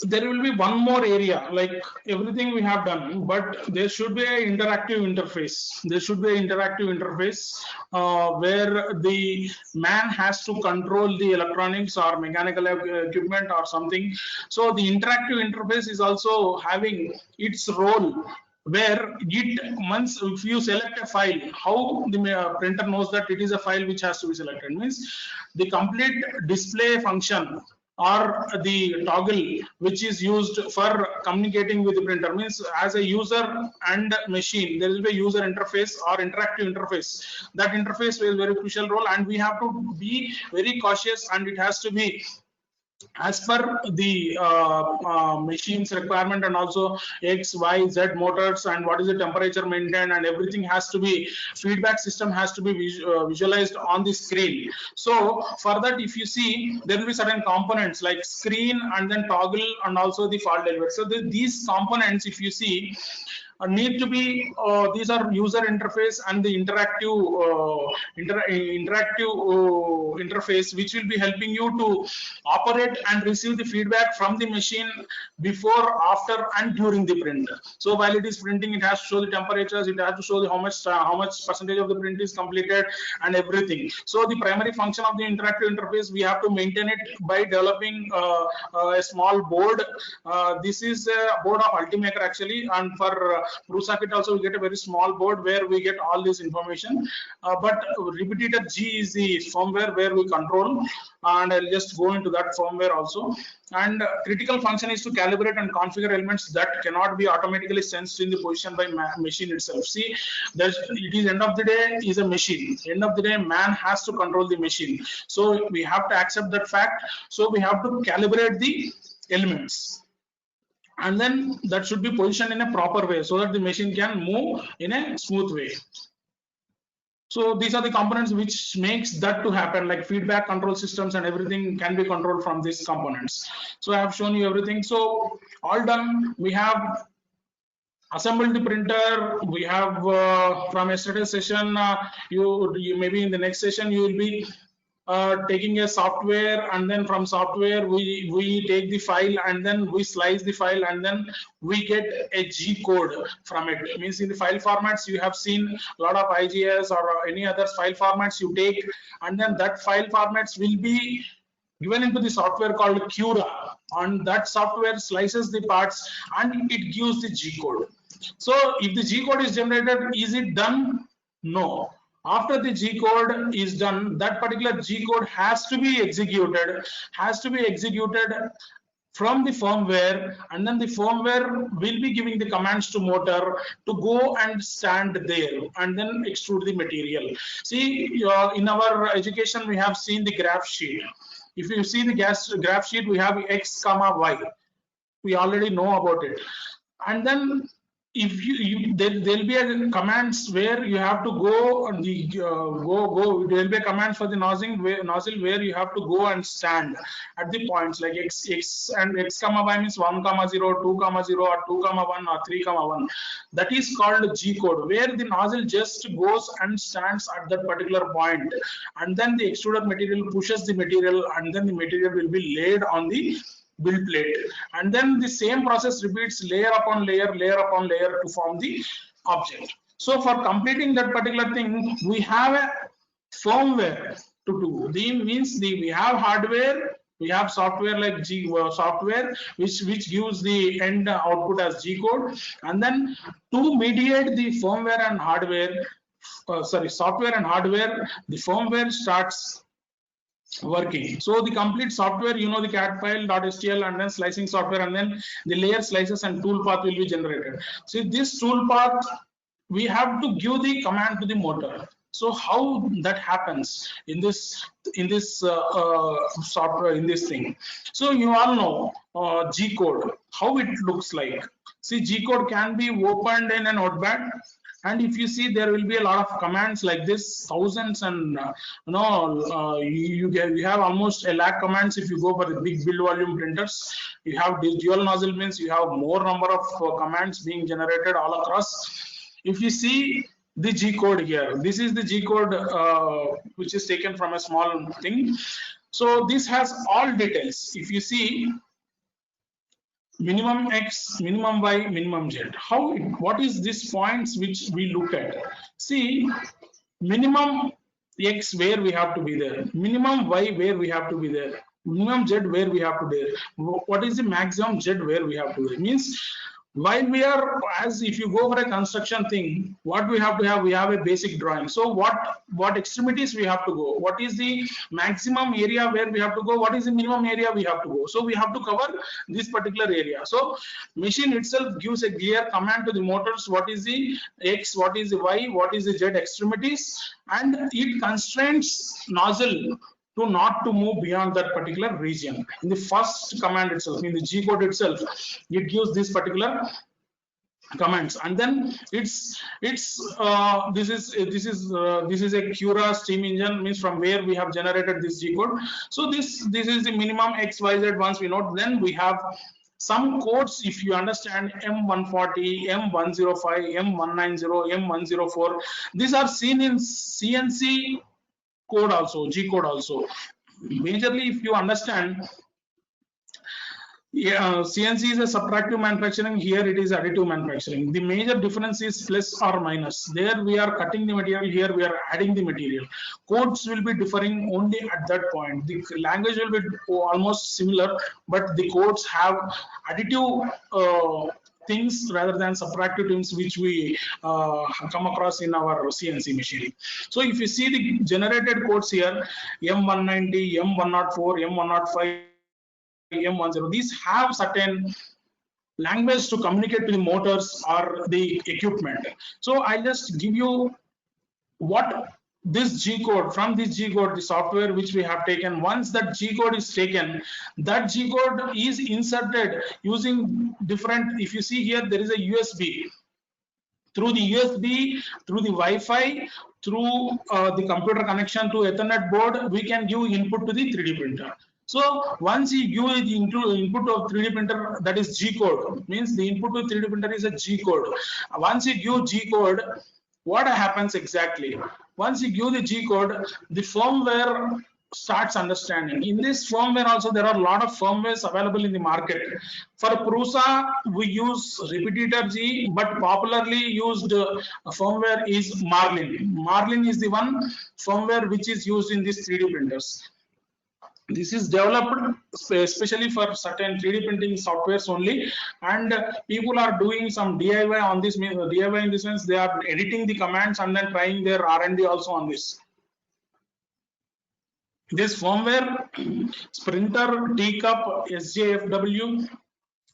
there will be one more area, like everything we have done, but there should be an interactive interface. There should be an interactive interface where the man has to control the electronics or mechanical equipment or something. So the interactive interface is also having its role, where it, once if you select a file, how the printer knows that it is a file which has to be selected, means the complete display function or the toggle which is used for communicating with the printer, means as a user and machine there will be a user interface or interactive interface. That interface plays a very crucial role, and we have to be very cautious, and it has to be as per the machine's requirement, and also X, Y, Z motors, and what is the temperature maintained, and everything has to be, feedback system has to be visualized on the screen. So for that, if you see, there will be certain components like screen and then toggle and also the fault delivery. So these components, if you see, need to be these are user interface and the interactive interface, which will be helping you to operate and receive the feedback from the machine before, after, and during the print. So while it is printing, it has to show the temperatures, it has to show the how much percentage of the print is completed and everything. So the primary function of the interactive interface, we have to maintain it by developing a small board. This is a board of Ultimaker actually, and for PRUSA kit also we get a very small board where we get all this information. But Repetitor G is the firmware where we control, and I'll just go into that firmware also. And critical function is to calibrate and configure elements that cannot be automatically sensed in the position by machine itself. See, it is end of the day is a machine. End of the day, man has to control the machine. So we have to accept that fact. So we have to calibrate the elements, and then that should be positioned in a proper way so that the machine can move in a smooth way. So these are the components which makes that to happen, like feedback control systems and everything can be controlled from these components. So I have shown you everything. So all done. We have assembled the printer. We have from yesterday's session, you maybe in the next session you will be taking a software, and then from software we take the file, and then we slice the file, and then we get a G code from it. It means in the file formats you have seen a lot of IGS or any other file formats you take, and then that file formats will be given into the software called Cura, and that software slices the parts and it gives the G code. So if the G code is generated, is it done? No. After the G code is done, that particular G code has to be executed, from the firmware, and then the firmware will be giving the commands to motor to go and stand there and then extrude the material. See, in our education we have seen the graph sheet. If you see the graph sheet, we have x comma y. We already know about it. And then if there'll be a commands where you have to go and the go there will be a command for the nozzle where you have to go and stand at the points like x and x comma y means 1 comma 0, 2 comma 0, or 2 comma 1, or 3 comma 1. That is called G code, where the nozzle just goes and stands at that particular point, and then the extruder material pushes the material, and then the material will be laid on the build plate, and then the same process repeats layer upon layer to form the object. So for completing that particular thing, we have a firmware to do. We have hardware, we have software like software which gives the end output as G code, and then to mediate the firmware and hardware, software and hardware, the firmware starts working. So the complete software, you know, the CAD file .stl, and then slicing software, and then the layer slices and tool path will be generated. See, this tool path, we have to give the command to the motor. So how that happens in this software, in this thing? So you all know G code, how it looks like. See, G code can be opened in a notepad. And if you see, there will be a lot of commands like this, thousands, and you have almost 1 lakh commands if you go for the big build volume printers. You have dual nozzle means you have more number of commands being generated all across. If you see the G code here, this is the G code which is taken from a small thing. So this has all details. If you see, minimum x, minimum y, minimum z. What is this points which we look at? See, minimum x where we have to be there, minimum y where we have to be there, minimum z where we have to be there. What is the maximum z where we have to be? Means while we are, as if you go for a construction thing, what we have to have, we have a basic drawing. So what extremities we have to go, what is the maximum area where we have to go, what is the minimum area we have to go. So we have to cover this particular area. So machine itself gives a clear command to the motors, what is the x, what is the y, what is the z extremities, and it constrains nozzle to not to move beyond that particular region. In the first command itself, in the G code itself, it gives this particular commands, and then this is a Cura steam engine, means from where we have generated this G code. So this is the minimum x, y, z. Once we know, then we have some codes. If you understand M140, M105, M190, M104, these are seen in CNC code also, G code also. Majorly, if you understand, CNC is a subtractive manufacturing, here it is additive manufacturing. The major difference is plus or minus. There we are cutting the material, here we are adding the material. Codes will be differing only at that point. The language will be almost similar, but the codes have additive things rather than subtractive things which we come across in our CNC machining. So if you see the generated codes here, M190, M104, M105, M10, these have certain language to communicate to the motors or the equipment. So I just give you what this G code, from this G code, the software which we have taken. Once that G code is taken, that G code is inserted using different, if you see here, there is a USB. Through the USB, through the Wi-Fi, through the computer connection to Ethernet board, we can give input to the 3D printer. So once you give the input of 3D printer, that is G code, means the input to 3D printer is a G code. Once you give G code, what happens exactly? Once you give the G code, the firmware starts understanding. In this firmware also, there are a lot of firmwares available in the market. For Prusa, we use Repetitor G, but popularly used firmware is Marlin. Marlin is the one firmware which is used in these 3D printers. This is developed especially for certain 3D printing softwares only, and people are doing some DIY on this. DIY in this sense, they are editing the commands and then trying their R&D also on this. This firmware, Sprinter, Teacup, SJFW,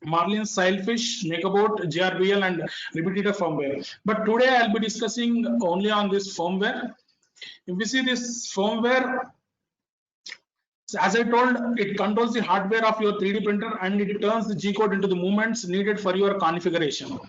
Marlin, Sailfish, Megaboat, JRBL, and repetitive firmware. But today I'll be discussing only on this firmware. If we see this firmware, as I told, it controls the hardware of your 3D printer and it turns the G code into the movements needed for your configuration.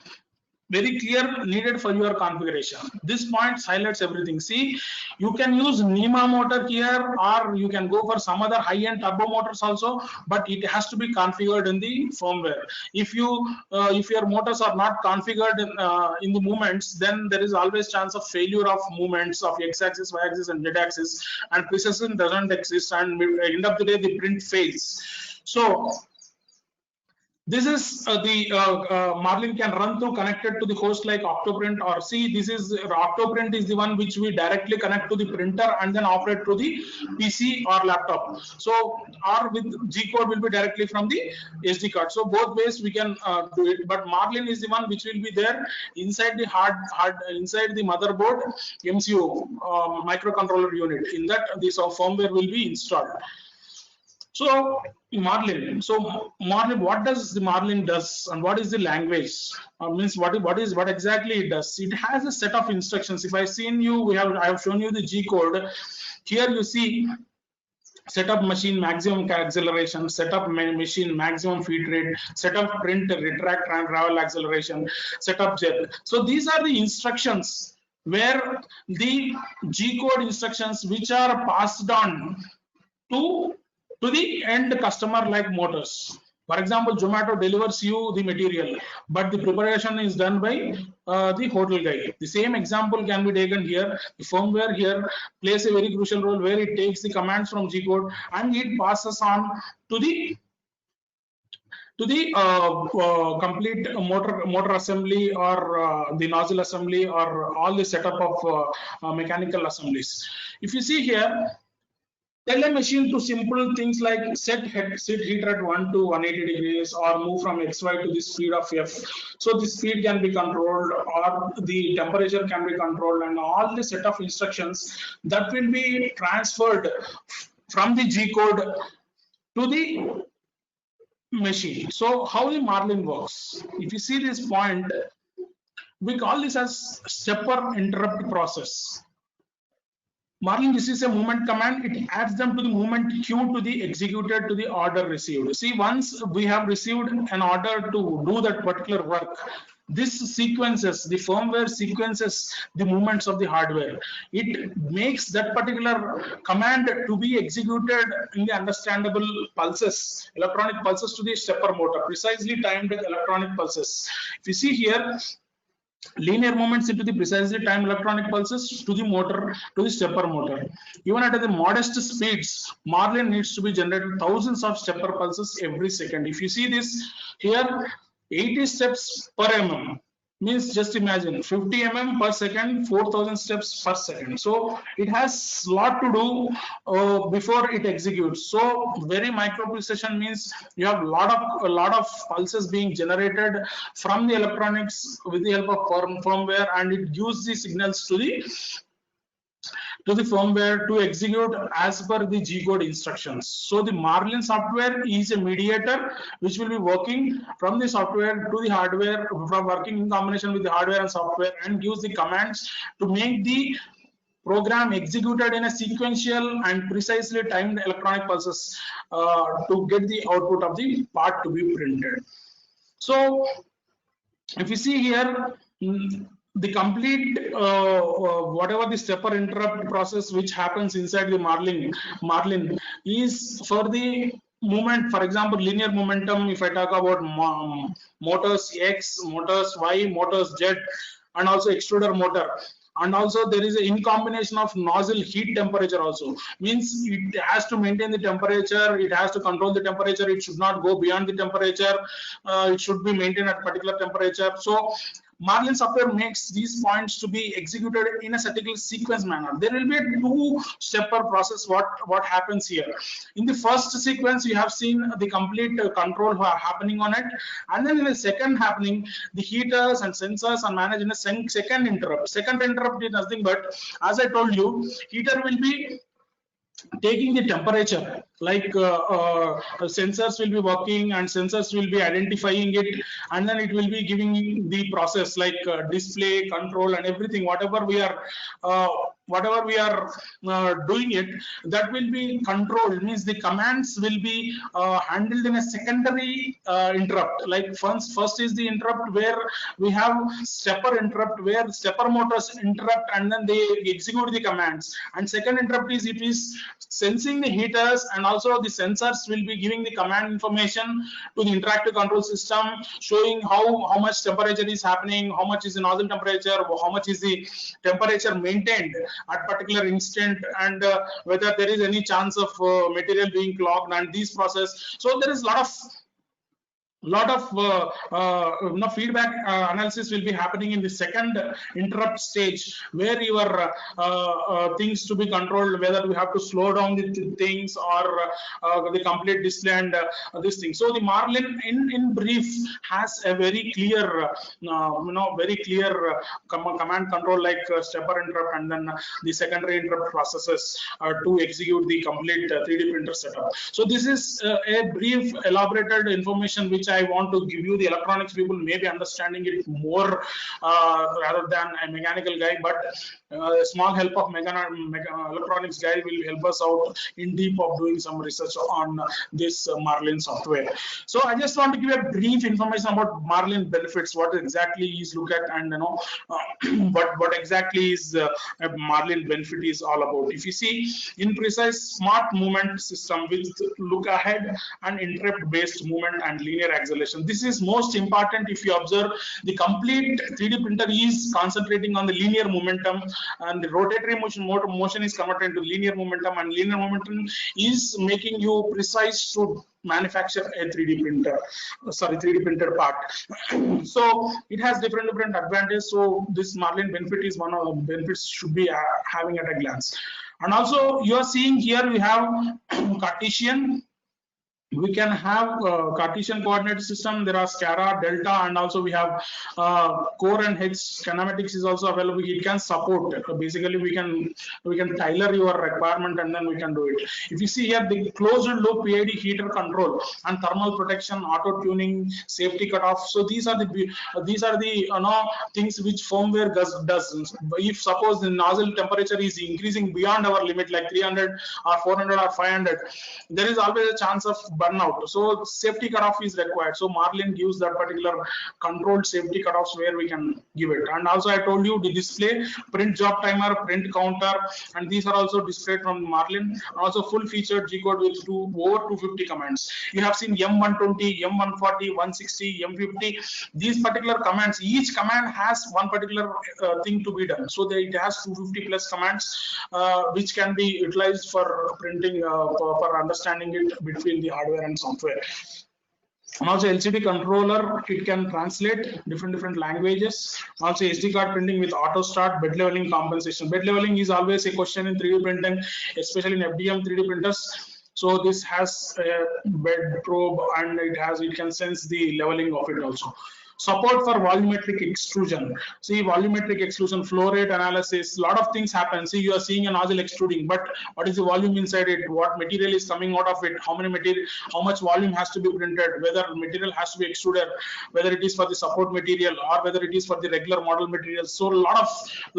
Very clear, needed for your configuration. This point highlights everything. See, you can use NEMA motor here, or you can go for some other high-end turbo motors also, but it has to be configured in the firmware. If your motors are not configured in the movements, then there is always chance of failure of movements of x-axis, y-axis, and z-axis, and precision doesn't exist, and at the end of the day, the print fails. So this is Marlin can run through connected to the host like Octoprint, or see, this is Octoprint is the one which we directly connect to the printer and then operate through the PC or laptop. So or with G code will be directly from the SD card. So both ways we can do it. But Marlin is the one which will be there inside the inside the motherboard MCU microcontroller unit. In that this firmware will be installed. So Marlin. So Marlin, what does the Marlin does, and what is the language? Means what exactly it does? It has a set of instructions. If I've seen you, I have shown you the G code. Here you see set up machine maximum acceleration, set up machine maximum feed rate, set up print retract and travel acceleration, set up jet. So these are the instructions where the G code instructions which are passed on to the end customer like motors. For example, Zomato delivers you the material, but the preparation is done by the hotel guy. The same example can be taken here. The firmware here plays a very crucial role where it takes the commands from G code and it passes on to the complete motor assembly or the nozzle assembly or all the setup of mechanical assemblies. If you see here, tell a machine to simple things like set heater at 1 to 180 degrees or move from XY to the speed of F. So the speed can be controlled or the temperature can be controlled, and all the set of instructions that will be transferred from the G code to the machine. So how the Marlin works? If you see this point, we call this as stepper interrupt process. Marlin, this is a movement command. It adds them to the movement queue to the executed to the order received. See, once we have received an order to do that particular work, this sequences, the firmware sequences the movements of the hardware. It makes that particular command to be executed in the understandable pulses, electronic pulses to the stepper motor, precisely timed electronic pulses. If you see here, linear movements into the precisely timed electronic pulses to the motor, to the stepper motor. Even at the modest speeds, Marlin needs to be generated thousands of stepper pulses every second. If you see this here, 80 steps per mm means, just imagine 50 mm per second, 4,000 steps per second. So it has a lot to do before it executes. So very micro precision means you have a lot of pulses being generated from the electronics with the help of firmware, and it gives the signals to the firmware to execute as per the G code instructions. So the Marlin software is a mediator which will be working from the software to the hardware, from working in combination with the hardware and software, and gives the commands to make the program executed in a sequential and precisely timed electronic pulses to get the output of the part to be printed. So if you see here, the complete whatever the stepper interrupt process which happens inside the Marlin is for the movement. For example, linear momentum, if I talk about motors X, motors Y, motors Z, and also extruder motor. And also there is a in combination of nozzle heat temperature also, means it has to maintain the temperature, it has to control the temperature, it should not go beyond the temperature, it should be maintained at particular temperature. So Marlin software makes these points to be executed in a statistical sequence manner. There will be a two-stepper process. What happens here? In the first sequence, you have seen the complete control happening on it, and then in the second happening, the heaters and sensors are managed in a second interrupt. Second interrupt is nothing but, as I told you, heater will be taking the temperature, like sensors will be working and sensors will be identifying it, and then it will be giving the process like display, control, and everything. Whatever we are doing it, that will be controlled. Means the commands will be handled in a secondary interrupt. Like first is the interrupt where we have stepper interrupt, where stepper motors interrupt and then they execute the commands. And second interrupt is it is sensing the heaters, and also the sensors will be giving the command information to the interactive control system, showing how much temperature is happening, how much is the nozzle temperature, how much is the temperature maintained at particular instant, and whether there is any chance of material being clogged and these process. So there is a lot of feedback analysis will be happening in the second interrupt stage, where your things to be controlled, whether we have to slow down the things or the complete display and this thing. So the Marlin in brief has a very clear very clear command control, like stepper interrupt and then the secondary interrupt processes to execute the complete 3D printer setup. So this is a brief elaborated information which I want to give you. The electronics people may be understanding it more rather than a mechanical guy, but a small help of electronics guy will help us out in deep of doing some research on this Marlin software. So I just want to give a brief information about Marlin benefits, what exactly is look at, and what exactly is Marlin benefit is all about. If you see, in precise smart movement system with look ahead and interrupt based movement and linear acceleration. This is most important. If you observe, the complete 3D printer is concentrating on the linear momentum, and the rotatory motion is converted into linear momentum, and linear momentum is making you precise to manufacture a 3D printer part. So it has different advantages. So this Marlin benefit is one of the benefits should be having at a glance. And also you are seeing here we have Cartesian. We can have Cartesian coordinate system. There are SCARA, Delta, and also we have core and H kinematics is also available. It can support. Basically, we can tailor your requirement and then we can do it. If you see here, the closed loop PID heater control and thermal protection, auto tuning, safety cutoff. So these are the things which firmware does. If suppose the nozzle temperature is increasing beyond our limit, like 300 or 400 or 500, there is always a chance of burnout. So safety cutoff is required. So Marlin gives that particular controlled safety cutoffs where we can give it. And also I told you the display, print job timer, print counter, and these are also displayed from Marlin. Also full featured G code with over 250 commands. You have seen M120, M140, 160, M50. These particular commands, each command has one particular thing to be done. So it has 250 plus commands which can be utilized for printing, for understanding it between the hardware and software. And also LCD controller, it can translate different languages. Also SD card printing with auto start, bed leveling compensation. Bed leveling is always a question in 3D printing, especially in FDM 3D printers. So this has a bed probe and it can sense the leveling of it also. Support for volumetric extrusion. See, volumetric extrusion, flow rate analysis, a lot of things happen. See, you are seeing a nozzle extruding, but what is the volume inside it? What material is coming out of it? How much volume has to be printed? Whether material has to be extruded, whether it is for the support material or whether it is for the regular model material. So a lot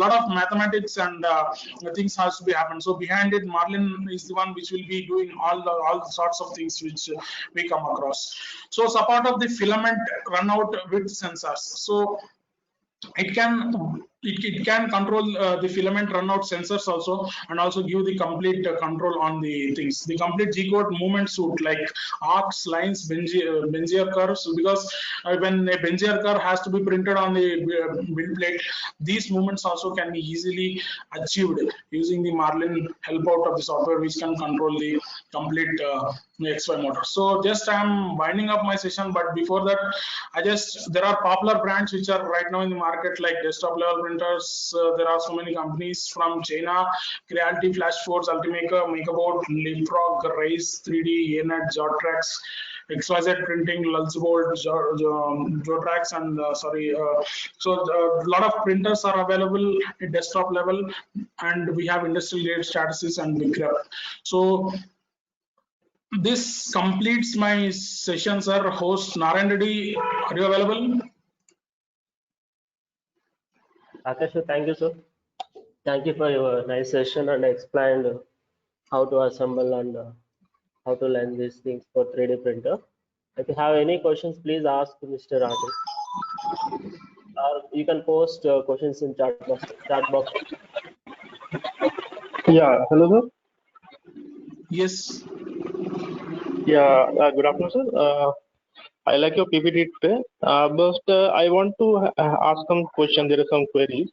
of mathematics and things has to be happen. So behind it, Marlin is the one which will be doing all sorts of things which we come across. So support of the filament runout with sensors. So it can control the filament runout sensors also, and also give the complete control on the things. The complete G code movement suit, like arcs, lines, Bezier curves, because when a Bezier curve has to be printed on the build plate, these movements also can be easily achieved using the Marlin help out of the software, which can control the complete XY motor. So just I'm winding up my session, but before that, there are popular brands which are right now in the market, like desktop level printers. There are so many companies from China: Creality, Flashforce, Ultimaker, MakerBot, Leapfrog, Rise 3D, ANET, Jortrax, XYZ Printing, Lulzbold, Jotrax, and so a lot of printers are available at desktop level, and we have industrial grade Stratasys and BigGrep. So this completes my session, sir. Host Narayan Reddy, are you available? Akash, sir, thank you, sir. Thank you for your nice session and explained how to assemble and how to learn these things for 3D printer. If you have any questions, please ask Mr. Rakesh. Or you can post questions in chat box. Yeah, hello, sir. Yes. Yeah, good afternoon, sir. I like your PPT today, but I want to ask some question. There are some queries.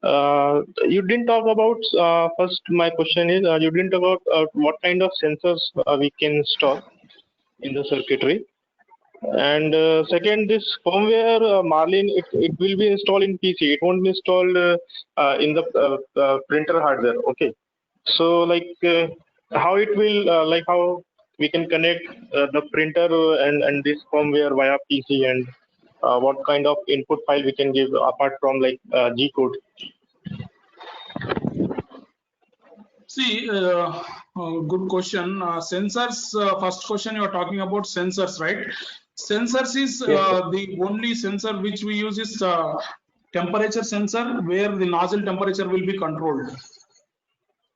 You didn't talk about, first my question is, you didn't talk about what kind of sensors we can install in the circuitry. And second, this firmware, Marlin, it will be installed in PC. It won't be installed in the printer hardware. Okay. So like how it will, like how we can connect the printer and this firmware via PC, and what kind of input file we can give apart from like G code. See, good question. Sensors, first question you are talking about sensors, right? Sensors is the only sensor which we use is temperature sensor, where the nozzle temperature will be controlled.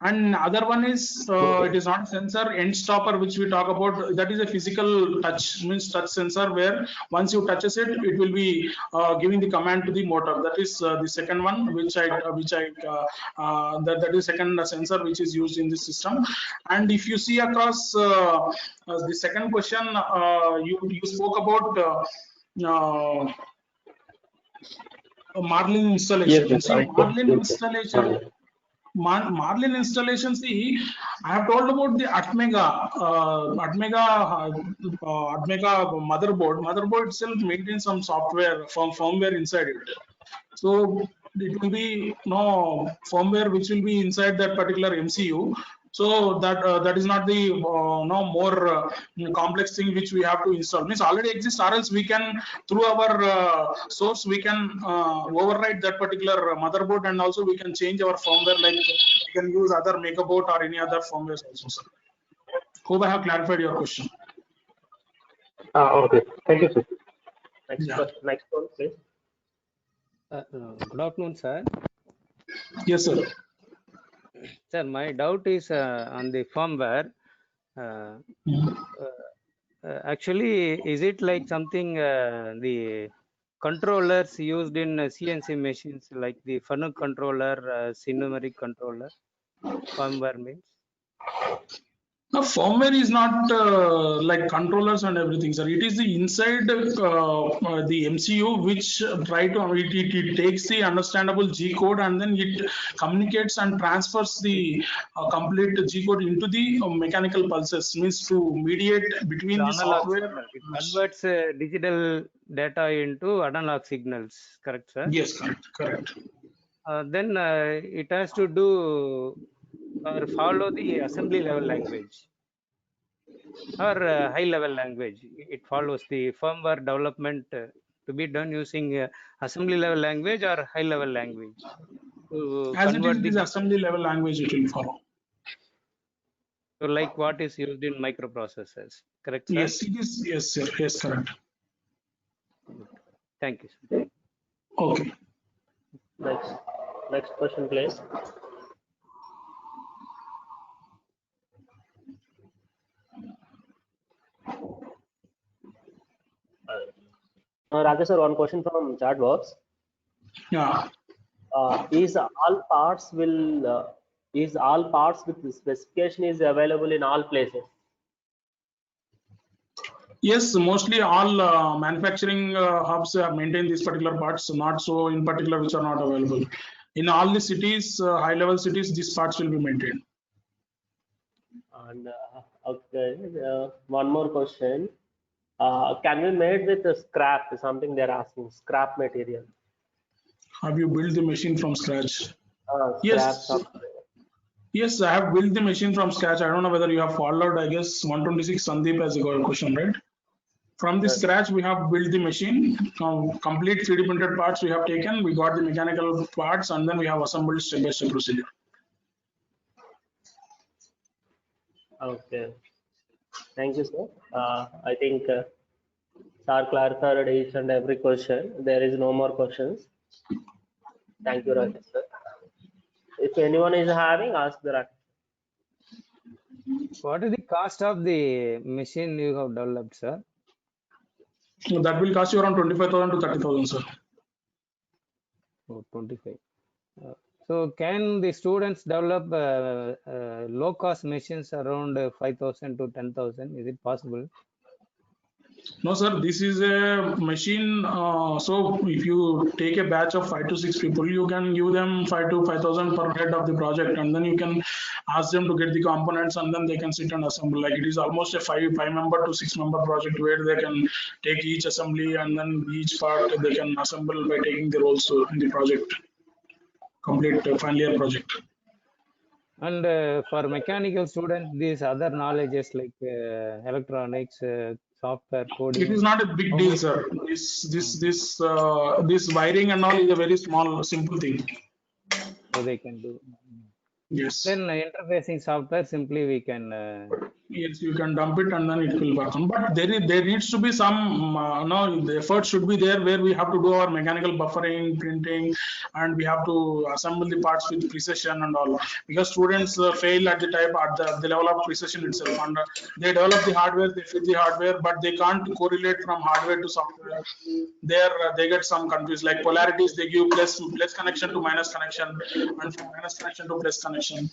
And other one is it is not sensor, end stopper, which we talk about. That is a physical touch, means touch sensor, where once you touches it, it will be giving the command to the motor. That is the second one, that is second sensor which is used in this system. And if you see across the second question, you spoke about Marlin installation. Yes, See, Marlin installation. Marlin installation, see, I have told about the Atmega motherboard. Motherboard itself maintains some software firmware inside it. So it will be firmware which will be inside that particular MCU. So that is not the more complex thing which we have to install. Means already exists, or else we can, through our source, we can override that particular motherboard, and also we can change our firmware, like we can use other MegaBoard or any other firmware also, sir. Hope I have clarified your question. Okay, thank you, sir. Next one, please. Good afternoon, sir. Yes, sir. Sir, my doubt is on the firmware. Actually, is it like something the controllers used in CNC machines, like the Fanuc controller, numeric controller, firmware means? Now, firmware is not like controllers and everything, sir. It is the inside the MCU which it takes the understandable G code, and then it communicates and transfers the complete G code into the mechanical pulses, means to mediate between the software. Signal. It converts digital data into analog signals, correct, sir? Yes, correct. Then it has to do or follow the assembly level language or high level language. It follows the firmware development to be done using assembly level language or high level language. As it is assembly level language, it will follow. So like what is used in microprocessors, correct, sir? Yes, it is. Yes, sir. Yes, correct. Thank you, sir. Okay. Next question, please. Rakesh sir, one question from chat box. Yeah. Is all parts with the specification is available in all places? Yes, mostly all manufacturing hubs have maintained these particular parts, not so in particular which are not available. In all the cities, high level cities, these parts will be maintained. And okay, one more question. Can we made with a scrap? Something they're asking, scrap material. Have you built the machine from scratch? Yes. Yes, I have built the machine from scratch. I don't know whether you have followed. I guess 126 Sandeep has got a question, right? From the scratch, we have built the machine. Complete 3D printed parts we have taken. We got the mechanical parts, and then we have assembled step-by-step procedure. Okay. Thank you, sir. I think sir clarified each and every question. There is no more questions. Thank you, Rakesh, sir. If anyone is having, ask the Rakesh. What is the cost of the machine you have developed, sir? So that will cost you around 25,000 to 30,000, sir. Oh, 25. So can the students develop low cost machines around 5,000 to 10,000? Is it possible? No, sir, this is a machine. So if you take a batch of 5 to 6 people, you can give them 5 to 5,000 per head of the project, and then you can ask them to get the components, and then they can sit and assemble. Like it is almost a five member to 6 member project where they can take each assembly, and then each part they can assemble by taking the roles in the project. Complete final year project. And for mechanical students, these other knowledges like electronics, software coding. It is not a big deal, sir. This wiring and all is a very small, simple thing. So they can do. Yes. Then interfacing software, simply we can. Yes, you can dump it and then it will work on. But there needs to be some, the effort should be there where we have to do our mechanical buffering, printing, and we have to assemble the parts with precision and all. Because students fail at the level of precision itself. And they develop the hardware, they fit the hardware, but they can't correlate from hardware to software. There they get some confused. Like polarities, they give plus connection to minus connection, and from minus connection to plus connection.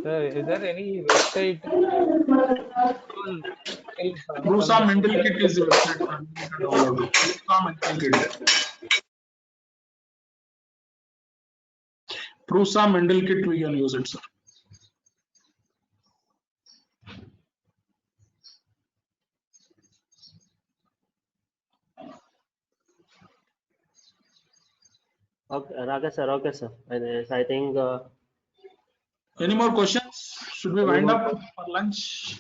Is there any website? Prusa Mental Kit is the website. Prusa Mental Kit. Prusa Mental Kit, we can use it, sir. Okay, Rakesh, sir. Okay, sir. I think. Any more questions? Should we wind up for lunch?